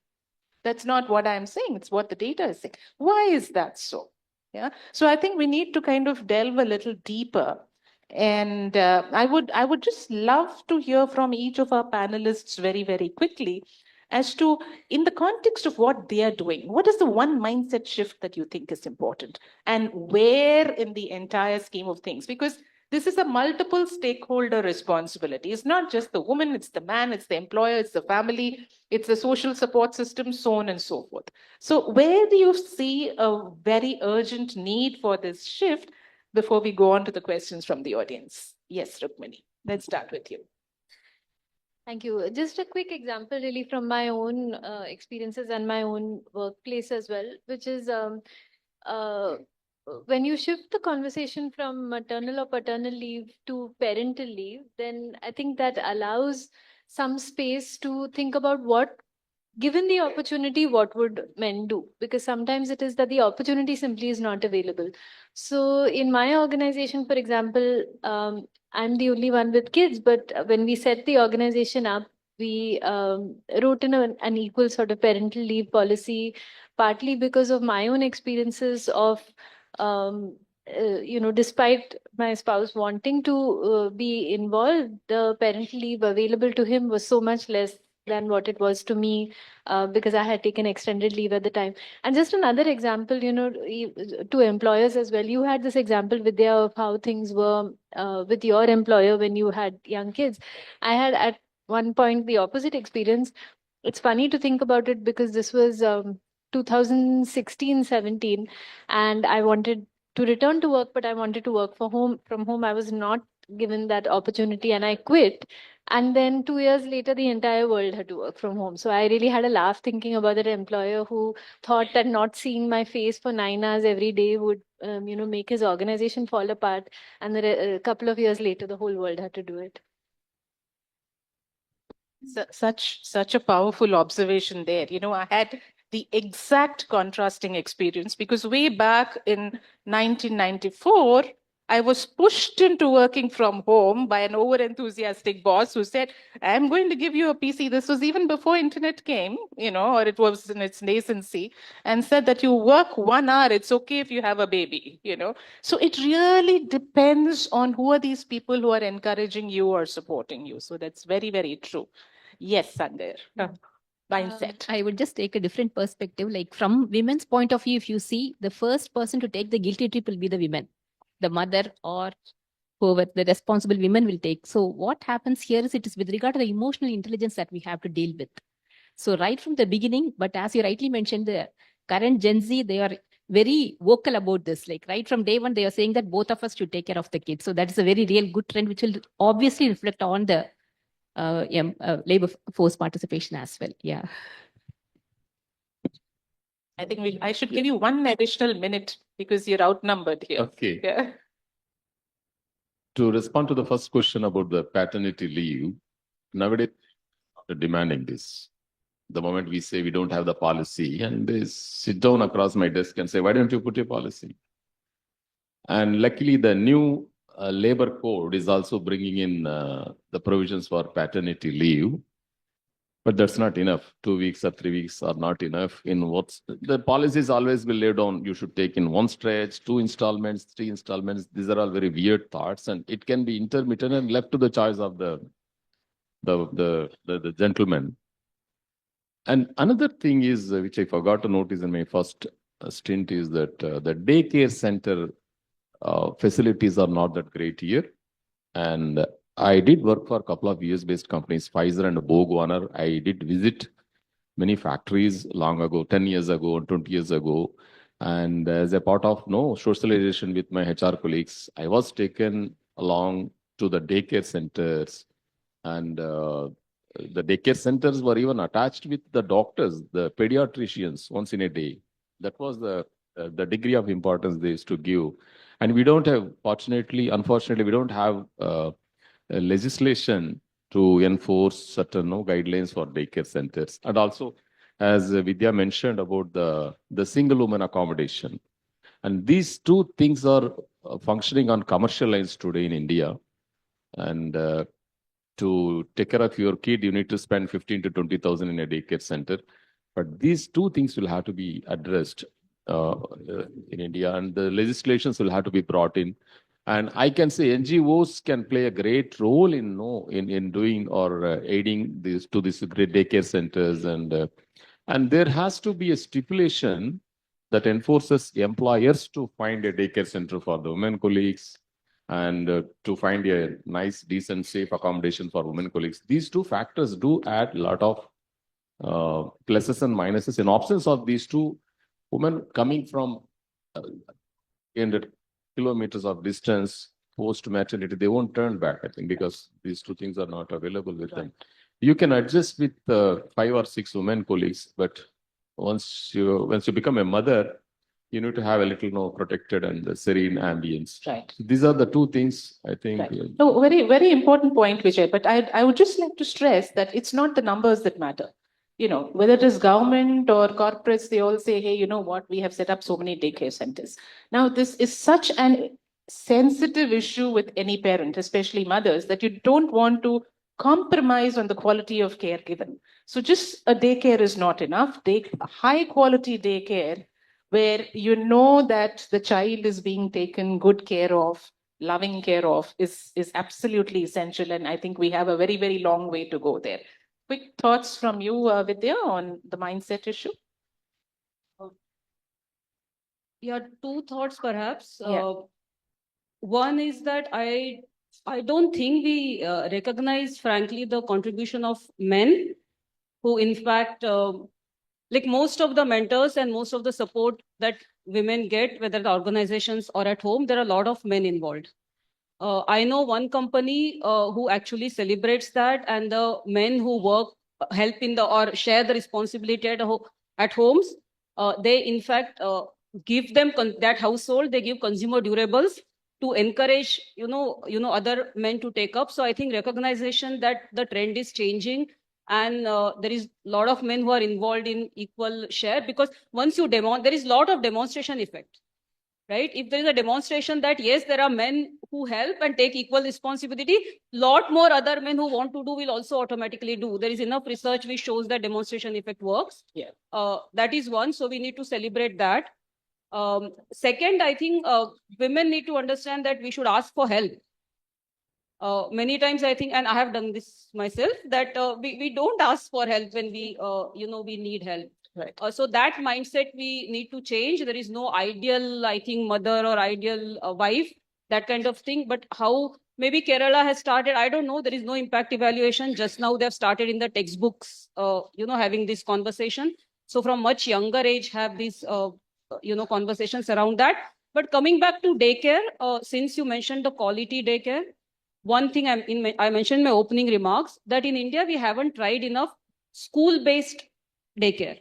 That's not what I'm saying. It's what the data is saying. Why is that so? Yeah. So I think we need to kind of delve a little deeper. And I would just love to hear from each of our panelists very, very quickly as to, in the context of what they are doing, what is the one mindset shift that you think is important, and where in the entire scheme of things? Because this is a multiple stakeholder responsibility. It's not just the woman, it's the man, it's the employer, it's the family, it's the social support system, so on and so forth. So where do you see a very urgent need for this shift before we go on to the questions from the audience? Yes, Rukmini, let's start with you. Thank you. Just a quick example, really, from my own experiences and my own workplace as well, which is when you shift the conversation from maternal or paternal leave to parental leave, then I think that allows some space to think about what, given the opportunity, what would men do? Because sometimes it is that the opportunity simply is not available. So in my organization, for example, I'm the only one with kids, but when we set the organization up, we wrote in an equal sort of parental leave policy, partly because of my own experiences of, despite my spouse wanting to be involved, the parental leave available to him was so much less than what it was to me, because I had taken extended leave at the time. And just another example, to employers as well, you had this example, Vidya, of how things were with your employer when you had young kids. I had at one point the opposite experience. It's funny to think about it because this was 2016-17, and I wanted to return to work, but I wanted to work from home. I was not given that opportunity and I quit. And then 2 years later, the entire world had to work from home. So I really had a laugh thinking about that employer who thought that not seeing my face for 9 hours every day would, make his organization fall apart. And then a couple of years later, the whole world had to do it. Such a powerful observation there. I had the exact contrasting experience because way back in 1994, I was pushed into working from home by an over-enthusiastic boss who said, I'm going to give you a PC. This was even before internet came, or it was in its nascency, and said that you work 1 hour, it's okay if you have a baby, So it really depends on who are these people who are encouraging you or supporting you. So that's very, very true. Yes, Sandeep. Mindset. I would just take a different perspective. Like from women's point of view, if you see, the first person to take the guilty trip will be the women, the mother or whoever the responsible women will take. So what happens here is it is with regard to the emotional intelligence that we have to deal with. So right from the beginning, but as you rightly mentioned, the current Gen Z, they are very vocal about this. Like right from day one, they are saying that both of us should take care of the kids. So that is a very real good trend, which will obviously reflect on the labor force participation as well. Yeah. I think I should give you 1 additional minute because you're outnumbered here. Okay. Yeah. To respond to the first question about the paternity leave, nowadays they're demanding this. The moment we say we don't have the policy, and they sit down across my desk and say, why don't you put a policy? And luckily, the new labor code is also bringing in the provisions for paternity leave. But that's not enough. 2 weeks or 3 weeks are not enough. The policies always will lay down, you should take in 1 stretch, 2 installments, 3 installments. These are all very weird thoughts, and it can be intermittent and left to the choice of the gentleman. And another thing is, which I forgot to notice in my first stint, is that the daycare center facilities are not that great here. And I did work for a couple of US-based companies, Pfizer and BorgWarner. I did visit many factories long ago, 10 years ago, 20 years ago. And as a part of socialization with my HR colleagues, I was taken along to the daycare centers, and the daycare centers were even attached with the doctors, the pediatricians, once in a day. That was the degree of importance they used to give. And we don't have, unfortunately, we don't have a legislation to enforce certain guidelines for daycare centers. And also, as Vidya mentioned about the single woman accommodation. And these two things are functioning on commercial lines today in India. And to take care of your kid, you need to spend 15 to 20,000 in a daycare center. But these two things will have to be addressed in India, and the legislations will have to be brought in. And I can say NGOs can play a great role in doing or aiding these great daycare centers, and there has to be a stipulation that enforces employers to find a daycare center for the women colleagues, and to find a nice, decent, safe accommodation for women colleagues. These two factors do add a lot of pluses and minuses. In absence of these two, women coming from 800 kilometers of distance post maternity, they won't turn back, I think, because these two things are not available with them. You can adjust with 5 or 6 women colleagues, but once you become a mother, you need to have a little more protected and serene ambience. Right. These are the two things, I think. Right. No, very, very important point, Vijay. But I would just like to stress that it's not the numbers that matter. Whether it is government or corporates, they all say, hey, you know what, we have set up so many daycare centers. Now, this is such an sensitive issue with any parent, especially mothers, that you don't want to compromise on the quality of care given. So just a daycare is not enough. High quality daycare where you know that the child is being taken good care of, loving care of, is absolutely essential. And I think we have a very, very long way to go there. Quick thoughts from you, Vidya, on the mindset issue? Yeah, 2 thoughts perhaps. Yeah. One is that I don't think we recognize, frankly, the contribution of men who, in fact, like most of the mentors and most of the support that women get, whether the organizations or at home, there are a lot of men involved. I know one company who actually celebrates that, and the men who work, help in or share the responsibility at homes, they in fact give them that household, they give consumer durables to encourage, other men to take up. So I think recognition that the trend is changing, and there is a lot of men who are involved in equal share, because once you there is a lot of demonstration effect. Right? If there is a demonstration that, yes, there are men who help and take equal responsibility, lot more other men who want to do will also automatically do. There is enough research which shows that demonstration effect works. Yeah. That is one. So we need to celebrate that. Second, I think women need to understand that we should ask for help. Many times I think, and I have done this myself, that we don't ask for help when we need help. Right. So that mindset we need to change. There is no ideal, I think, mother or ideal wife, that kind of thing. But how maybe Kerala has started, I don't know, there is no impact evaluation. Just now they've started in the textbooks, having this conversation. So from much younger age, have these, conversations around that. But coming back to daycare, since you mentioned the quality daycare, one thing I mentioned in my opening remarks, that in India, we haven't tried enough school-based daycare.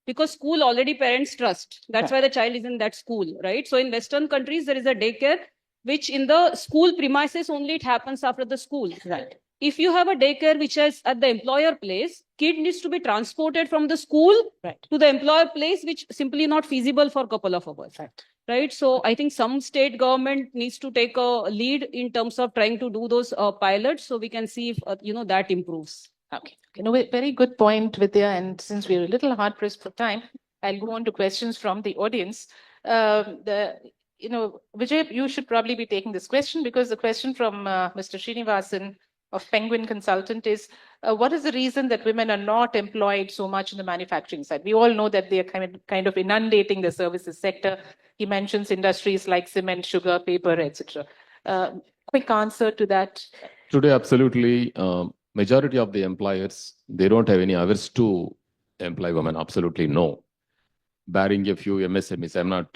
Because school already parents trust. That's why the child is in that school, right? So in Western countries, there is a daycare, which in the school premises only it happens after the school. Right. If you have a daycare which is at the employer place, kid needs to be transported from the school to the employer place, which simply not feasible for a couple of hours. Right. So I think some state government needs to take a lead in terms of trying to do those pilots, so we can see if that improves. Okay. Very good point, Vidya. And since we're a little hard pressed for time, I'll go on to questions from the audience. Vijay, you should probably be taking this question, because the question from Mr. Srinivasan of Penguin Consultant is, what is the reason that women are not employed so much in the manufacturing side? We all know that they are kind of inundating the services sector. He mentions industries like cement, sugar, paper, etc. Quick answer to that. Today, absolutely. Majority of the employers, they don't have any averse to employ women. Absolutely no. barring a few MSMEs. I'm not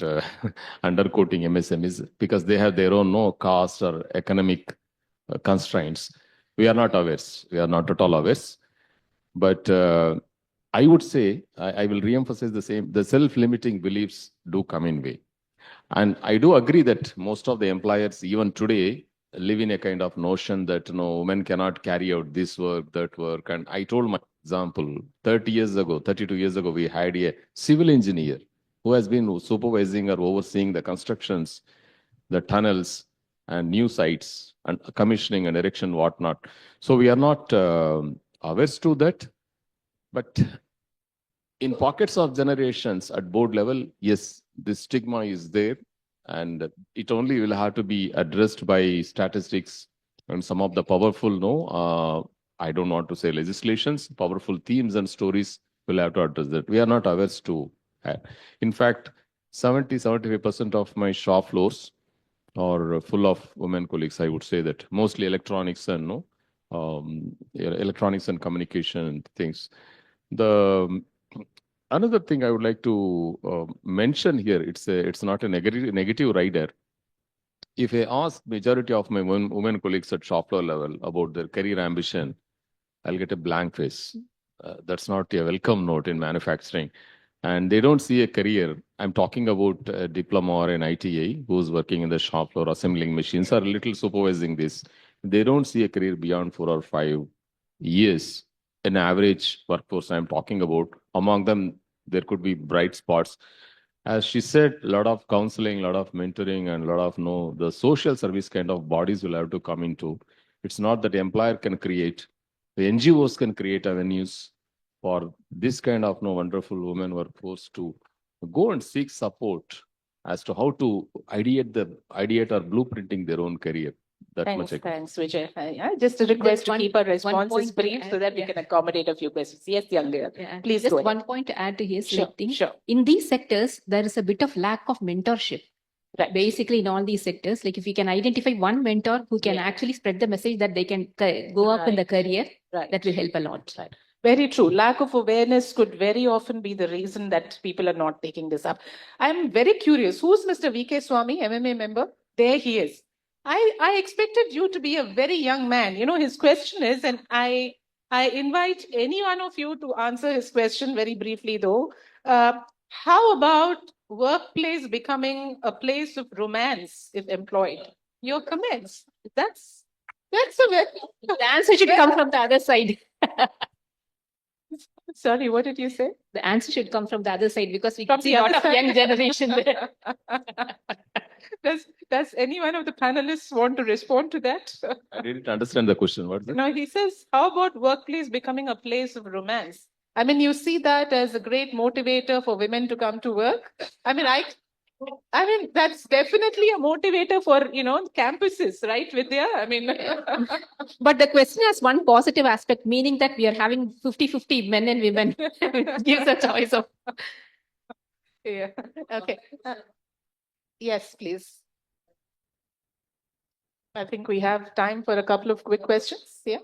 underquoting MSMEs because they have their own no cost or economic constraints. We are not averse. We are not at all averse. But I would say, I will re-emphasize the same, the self-limiting beliefs do come in way. And I do agree that most of the employers, even today, live in a kind of notion that women cannot carry out this work, that work. And I told my example, 32 years ago, we had a civil engineer who has been supervising or overseeing the constructions, the tunnels and new sites and commissioning and erection, whatnot. So we are not averse to that. But in pockets of generations at board level, yes, the stigma is there, and it only will have to be addressed by statistics and some of the powerful, I don't want to say legislations, powerful themes and stories will have to address that. We are not averse to. In fact, 75% of my shop floors are full of women colleagues. I would say that mostly electronics and electronics and communication things. The another thing I would like to mention here, it's not a negative rider. If I ask majority of my women colleagues at shop floor level about their career ambition, I'll get a blank face. That's not a welcome note in manufacturing. And they don't see a career. I'm talking about a diploma or an ITA who's working in the shop floor assembling machines or a little supervising this. They don't see a career beyond 4 or 5 years. An average workforce I'm talking about, among them, there could be bright spots. As she said, a lot of counseling, a lot of mentoring, and a lot of the social service kind of bodies will have to come into. It's not that the employer can create. The NGOs can create avenues for this kind of wonderful women workforce to go and seek support as to how to ideate or blueprinting their own career. That Thanks, much. thanks, Vijay. Just a request to keep our responses point to brief so add, that we can accommodate a few questions. Yes, Youngir. Yeah, Please just go ahead. one point to add to his Sure, thing. sure. In these sectors, there is a bit of lack of mentorship. Right. Basically, in all these sectors, like if you can identify one mentor who can Yeah. actually spread the message that they can go up in the career, Right. that will help a lot. Right. Very true. Lack of awareness could very often be the reason that people are not taking this up. I'm very curious. Who's Mr. VK Swami, MMA member? There he is. I expected you to be a very young man. His question is, and I invite any one of you to answer his question very briefly, though. How about workplace becoming a place of romance if employed? Your comments. That's a very. The answer should come from the other side. Sorry, what did you say? The answer should come from the other side because we From can see the a lot other of side. young generation there. Does any one of the panelists want to respond to that? I didn't understand the question. What's that? No, he says, how about workplace becoming a place of romance? I mean, you see that as a great motivator for women to come to work. I mean, that's definitely a motivator for, campuses, right, Vidya? I mean, But the question has one positive aspect, meaning that we are having 50-50 men and women. It gives a choice of. yeah. Okay. Yes, please. I think we have time for a couple of quick questions. Yeah.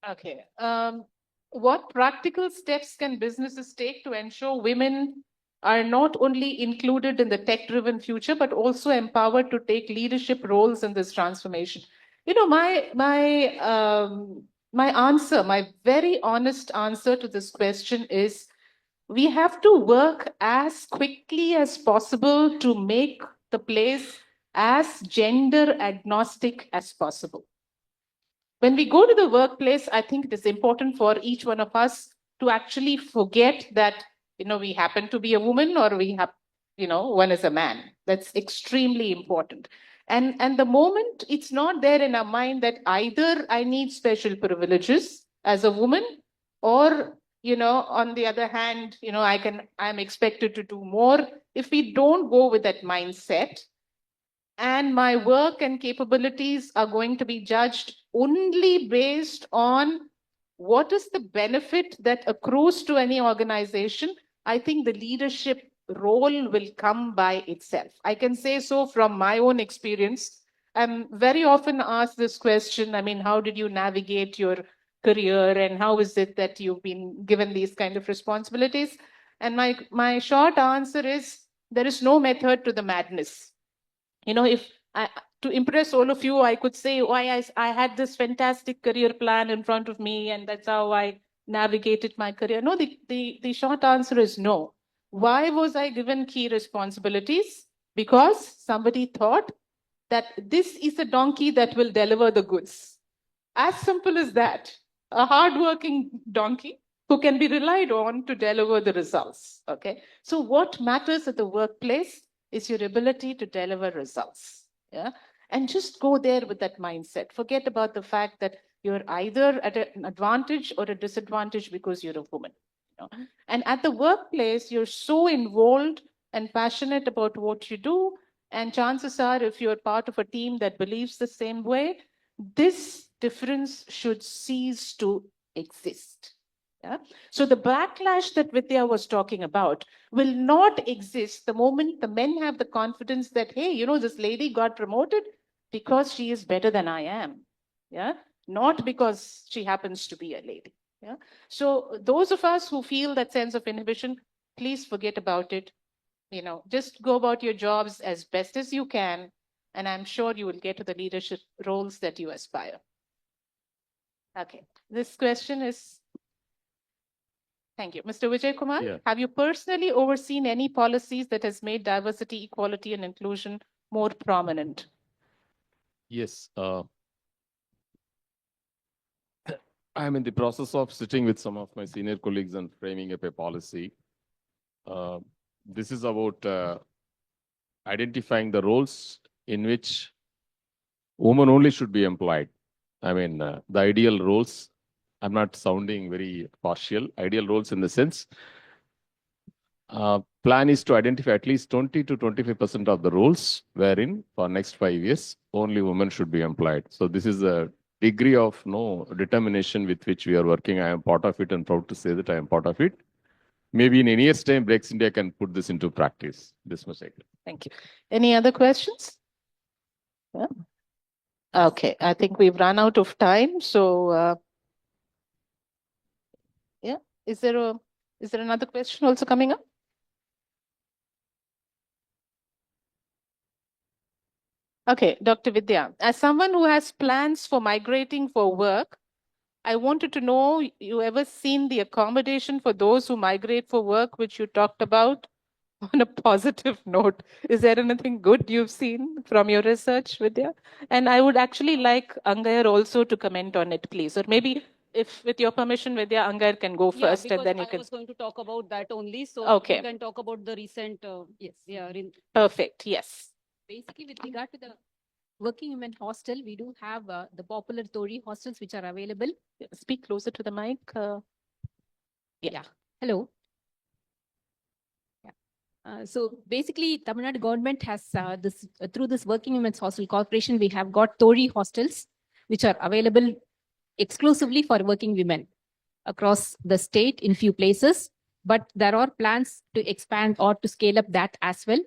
Okay. What practical steps can businesses take to ensure women are not only included in the tech-driven future, but also empowered to take leadership roles in this transformation? My answer, my very honest answer to this question is we have to work as quickly as possible to make the place as gender agnostic as possible. When we go to the workplace, I think it is important for each one of us to actually forget that, we happen to be a woman or we have, one is a man. That's extremely important. And the moment it's not there in our mind that either I need special privileges as a woman or, on the other hand, I'm expected to do more. If we don't go with that mindset, and my work and capabilities are going to be judged only based on what is the benefit that accrues to any organization, I think the leadership role will come by itself. I can say so from my own experience. I'm very often asked this question. I mean, how did you navigate your career, and how is it that you've been given these kind of responsibilities? And my short answer is there is no method to the madness. If I, to impress all of you, I could say why I had this fantastic career plan in front of me, and that's how I navigated my career. No, the short answer is no. Why was I given key responsibilities? Because somebody thought that this is a donkey that will deliver the goods. As simple as that. A hardworking donkey who can be relied on to deliver the results. Okay. So what matters at the workplace is your ability to deliver results. Yeah. And just go there with that mindset. Forget about the fact that you're either at an advantage or a disadvantage because you're a woman. And at the workplace, you're so involved and passionate about what you do. And chances are, if you're part of a team that believes the same way, this difference should cease to exist. Yeah? So the backlash that Vidya was talking about will not exist the moment the men have the confidence that, hey, this lady got promoted because she is better than I am. Yeah, not because she happens to be a lady. Yeah. So those of us who feel that sense of inhibition, please forget about it. Just go about your jobs as best as you can, and I'm sure you will get to the leadership roles that you aspire. Okay, this question is, thank you. Mr. Vijay Kumar, Yeah. have you personally overseen any policies that has made diversity, equality, and inclusion more prominent? Yes. I'm in the process of sitting with some of my senior colleagues and framing up a policy. This is about identifying the roles in which women only should be employed. I mean, the ideal roles, I'm not sounding very partial, ideal roles in the sense, plan is to identify at least 20 to 25% of the roles wherein for next 5 years, only women should be employed. So this is a degree of determination with which we are working. I am part of it and proud to say that I am part of it. Maybe in a year's time, Breaks India can put this into practice. This much I can. Thank you. Any other questions? Yeah. Okay, I think we've run out of time. So, yeah, is there another question also coming up? Okay, Dr. Vidya, as someone who has plans for migrating for work, I wanted to know, you ever seen the accommodation for those who migrate for work, which you talked about? On a positive note, is there anything good you've seen from your research, Vidya? And I would actually like Angayar also to comment on it, please. Or maybe if, with your permission, Vidya, Angayar can go Yeah, first, because and then you I can. was going to talk about that only. So Okay. you can talk about the recent. Yes. Yeah. Perfect. Yes. Basically, with regard to the working women hostel, we do have the popular Tori hostels which are available. Speak closer to the mic. Yeah. Hello. So basically, Tamil Nadu government has this through this Working Women's Hostel Corporation, we have got Tori hostels, which are available exclusively for working women across the state in few places. But there are plans to expand or to scale up that as well.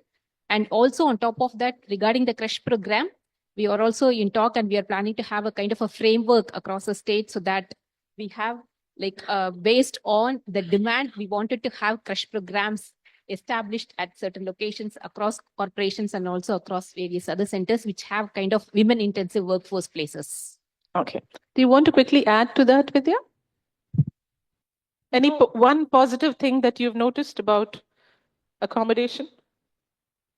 And also on top of that, regarding the crash program, we are also in talk and we are planning to have a kind of a framework across the state so that we have based on the demand, we wanted to have crash programs established at certain locations across corporations and also across various other centers which have kind of women intensive workforce places. Okay. Do you want to quickly add to that, Vidya? Any one positive thing that you've noticed about accommodation?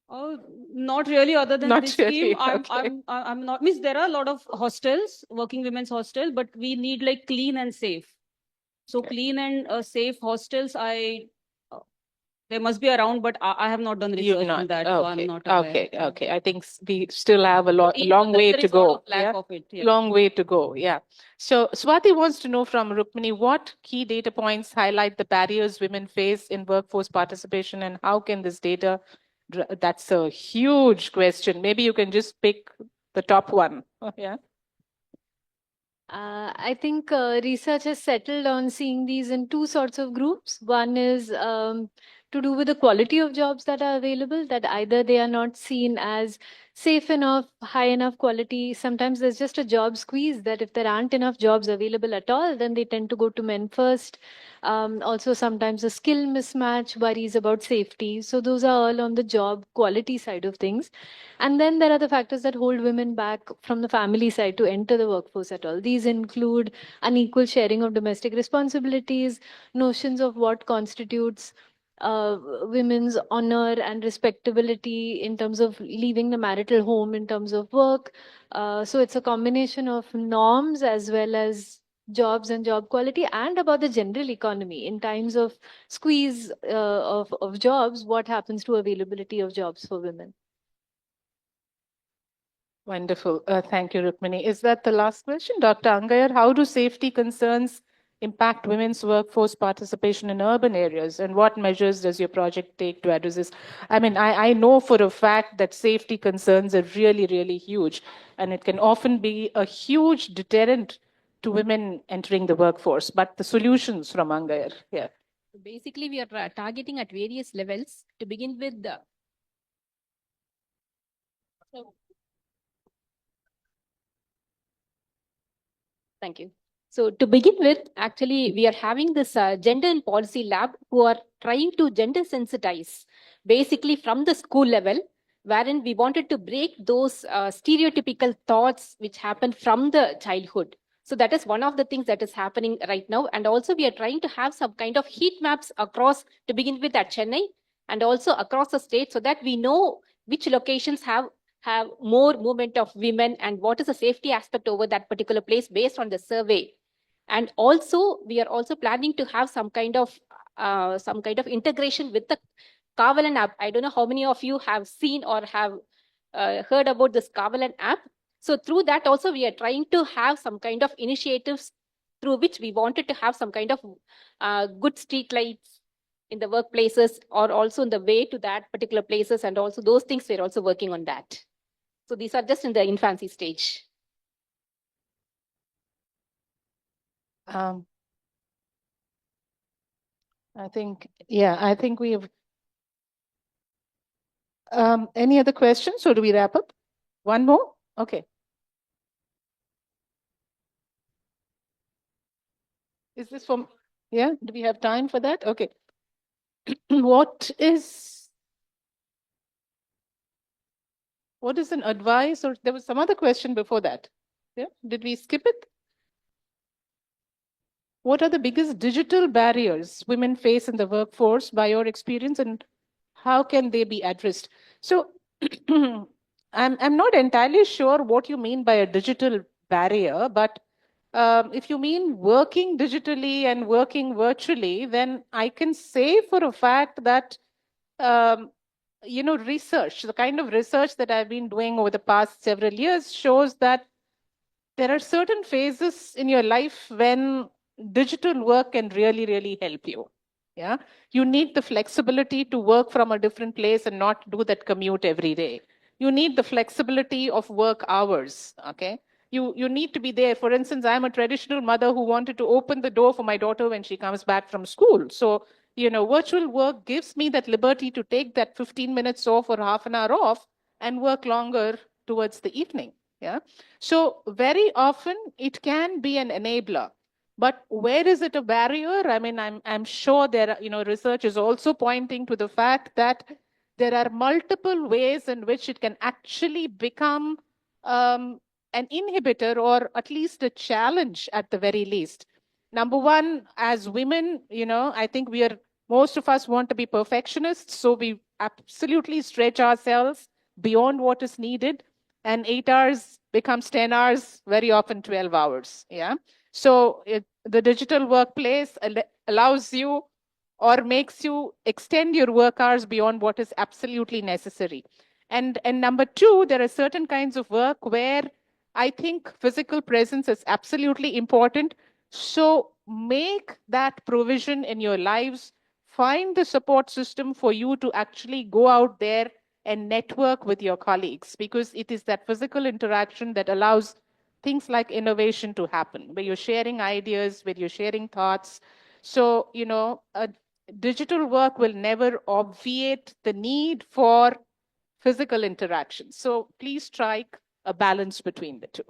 Oh, not really. Other than Not this really, scheme, okay. I'm not. Means there are a lot of hostels, working women's hostel, but we need like clean and safe. So Okay. clean and safe hostels, they must be around, but I have not done research on that, so I'm not aware. Okay. I think we still have a Even long there way is to a lot go. of lack Yeah. of it. Yeah. Long way to go. Yeah. So Swati wants to know from Rukmini, what key data points highlight the barriers women face in workforce participation, and how can this data? That's a huge question. Maybe you can just pick the top one. Yeah. I think research has settled on seeing these in two sorts of groups. One is to do with the quality of jobs that are available, that either they are not seen as safe enough, high enough quality. Sometimes there's just a job squeeze that if there aren't enough jobs available at all, then they tend to go to men first. Also, sometimes a skill mismatch, worries about safety. So those are all on the job quality side of things. And then there are the factors that hold women back from the family side to enter the workforce at all. These include unequal sharing of domestic responsibilities, notions of what constitutes women's honor and respectability in terms of leaving the marital home in terms of work. So it's a combination of norms as well as jobs and job quality, and about the general economy in times of squeeze of jobs, what happens to availability of jobs for women. Wonderful. Thank you, Rukmini. Is that the last question? Dr. Angayar, how do safety concerns impact women's workforce participation in urban areas? And what measures does your project take to address this? I mean, I know for a fact that safety concerns are really, really huge. And it can often be a huge deterrent to women entering the workforce. But the solutions from Angayar, yeah. Basically, we are targeting at various levels. To begin with, thank you. So to begin with, actually, we are having this gender and policy lab who are trying to gender sensitize, basically from the school level, wherein we wanted to break those stereotypical thoughts which happen from the childhood. So that is one of the things that is happening right now. And also we are trying to have some kind of heat maps across, to begin with at Chennai, and also across the state, so that we know which locations have more movement of women and what is the safety aspect over that particular place based on the survey. And also we are also planning to have some kind of integration with the Kavalan app. I don't know how many of you have seen or have heard about this Kavalan app. So through that also we are trying to have some kind of initiatives through which we wanted to have some kind of good street lights in the workplaces, or also in the way to that particular places, and also those things we're also working on that. So these are just in the infancy stage. I think we have. Any other questions, or do we wrap up? One more? Okay. Is this from, yeah, do we have time for that? Okay. What is an advice, or there was some other question before that? Yeah, did we skip it? What are the biggest digital barriers women face in the workforce by your experience, and how can they be addressed? So I'm not entirely sure what you mean by a digital barrier, but if you mean working digitally and working virtually, then I can say for a fact that research, the kind of research that I've been doing over the past several years shows that there are certain phases in your life when digital work can really, really help you. Yeah. You need the flexibility to work from a different place and not do that commute every day. You need the flexibility of work hours. Okay. You need to be there. For instance, I'm a traditional mother who wanted to open the door for my daughter when she comes back from school. So, virtual work gives me that liberty to take that 15 minutes off or half an hour off and work longer towards the evening. Yeah. So very often it can be an enabler. But where is it a barrier? I mean, I'm sure there are, research is also pointing to the fact that there are multiple ways in which it can actually become an inhibitor, or at least a challenge at the very least. Number one, as women, I think most of us want to be perfectionists, so we absolutely stretch ourselves beyond what is needed, and 8 hours becomes 10 hours, very often 12 hours. Yeah. So the digital workplace allows you or makes you extend your work hours beyond what is absolutely necessary. And number two, there are certain kinds of work where I think physical presence is absolutely important. So make that provision in your lives. Find the support system for you to actually go out there and network with your colleagues, because it is that physical interaction that allows things like innovation to happen, where you're sharing ideas, where you're sharing thoughts. So, digital work will never obviate the need for physical interaction. So please strike a balance between the two.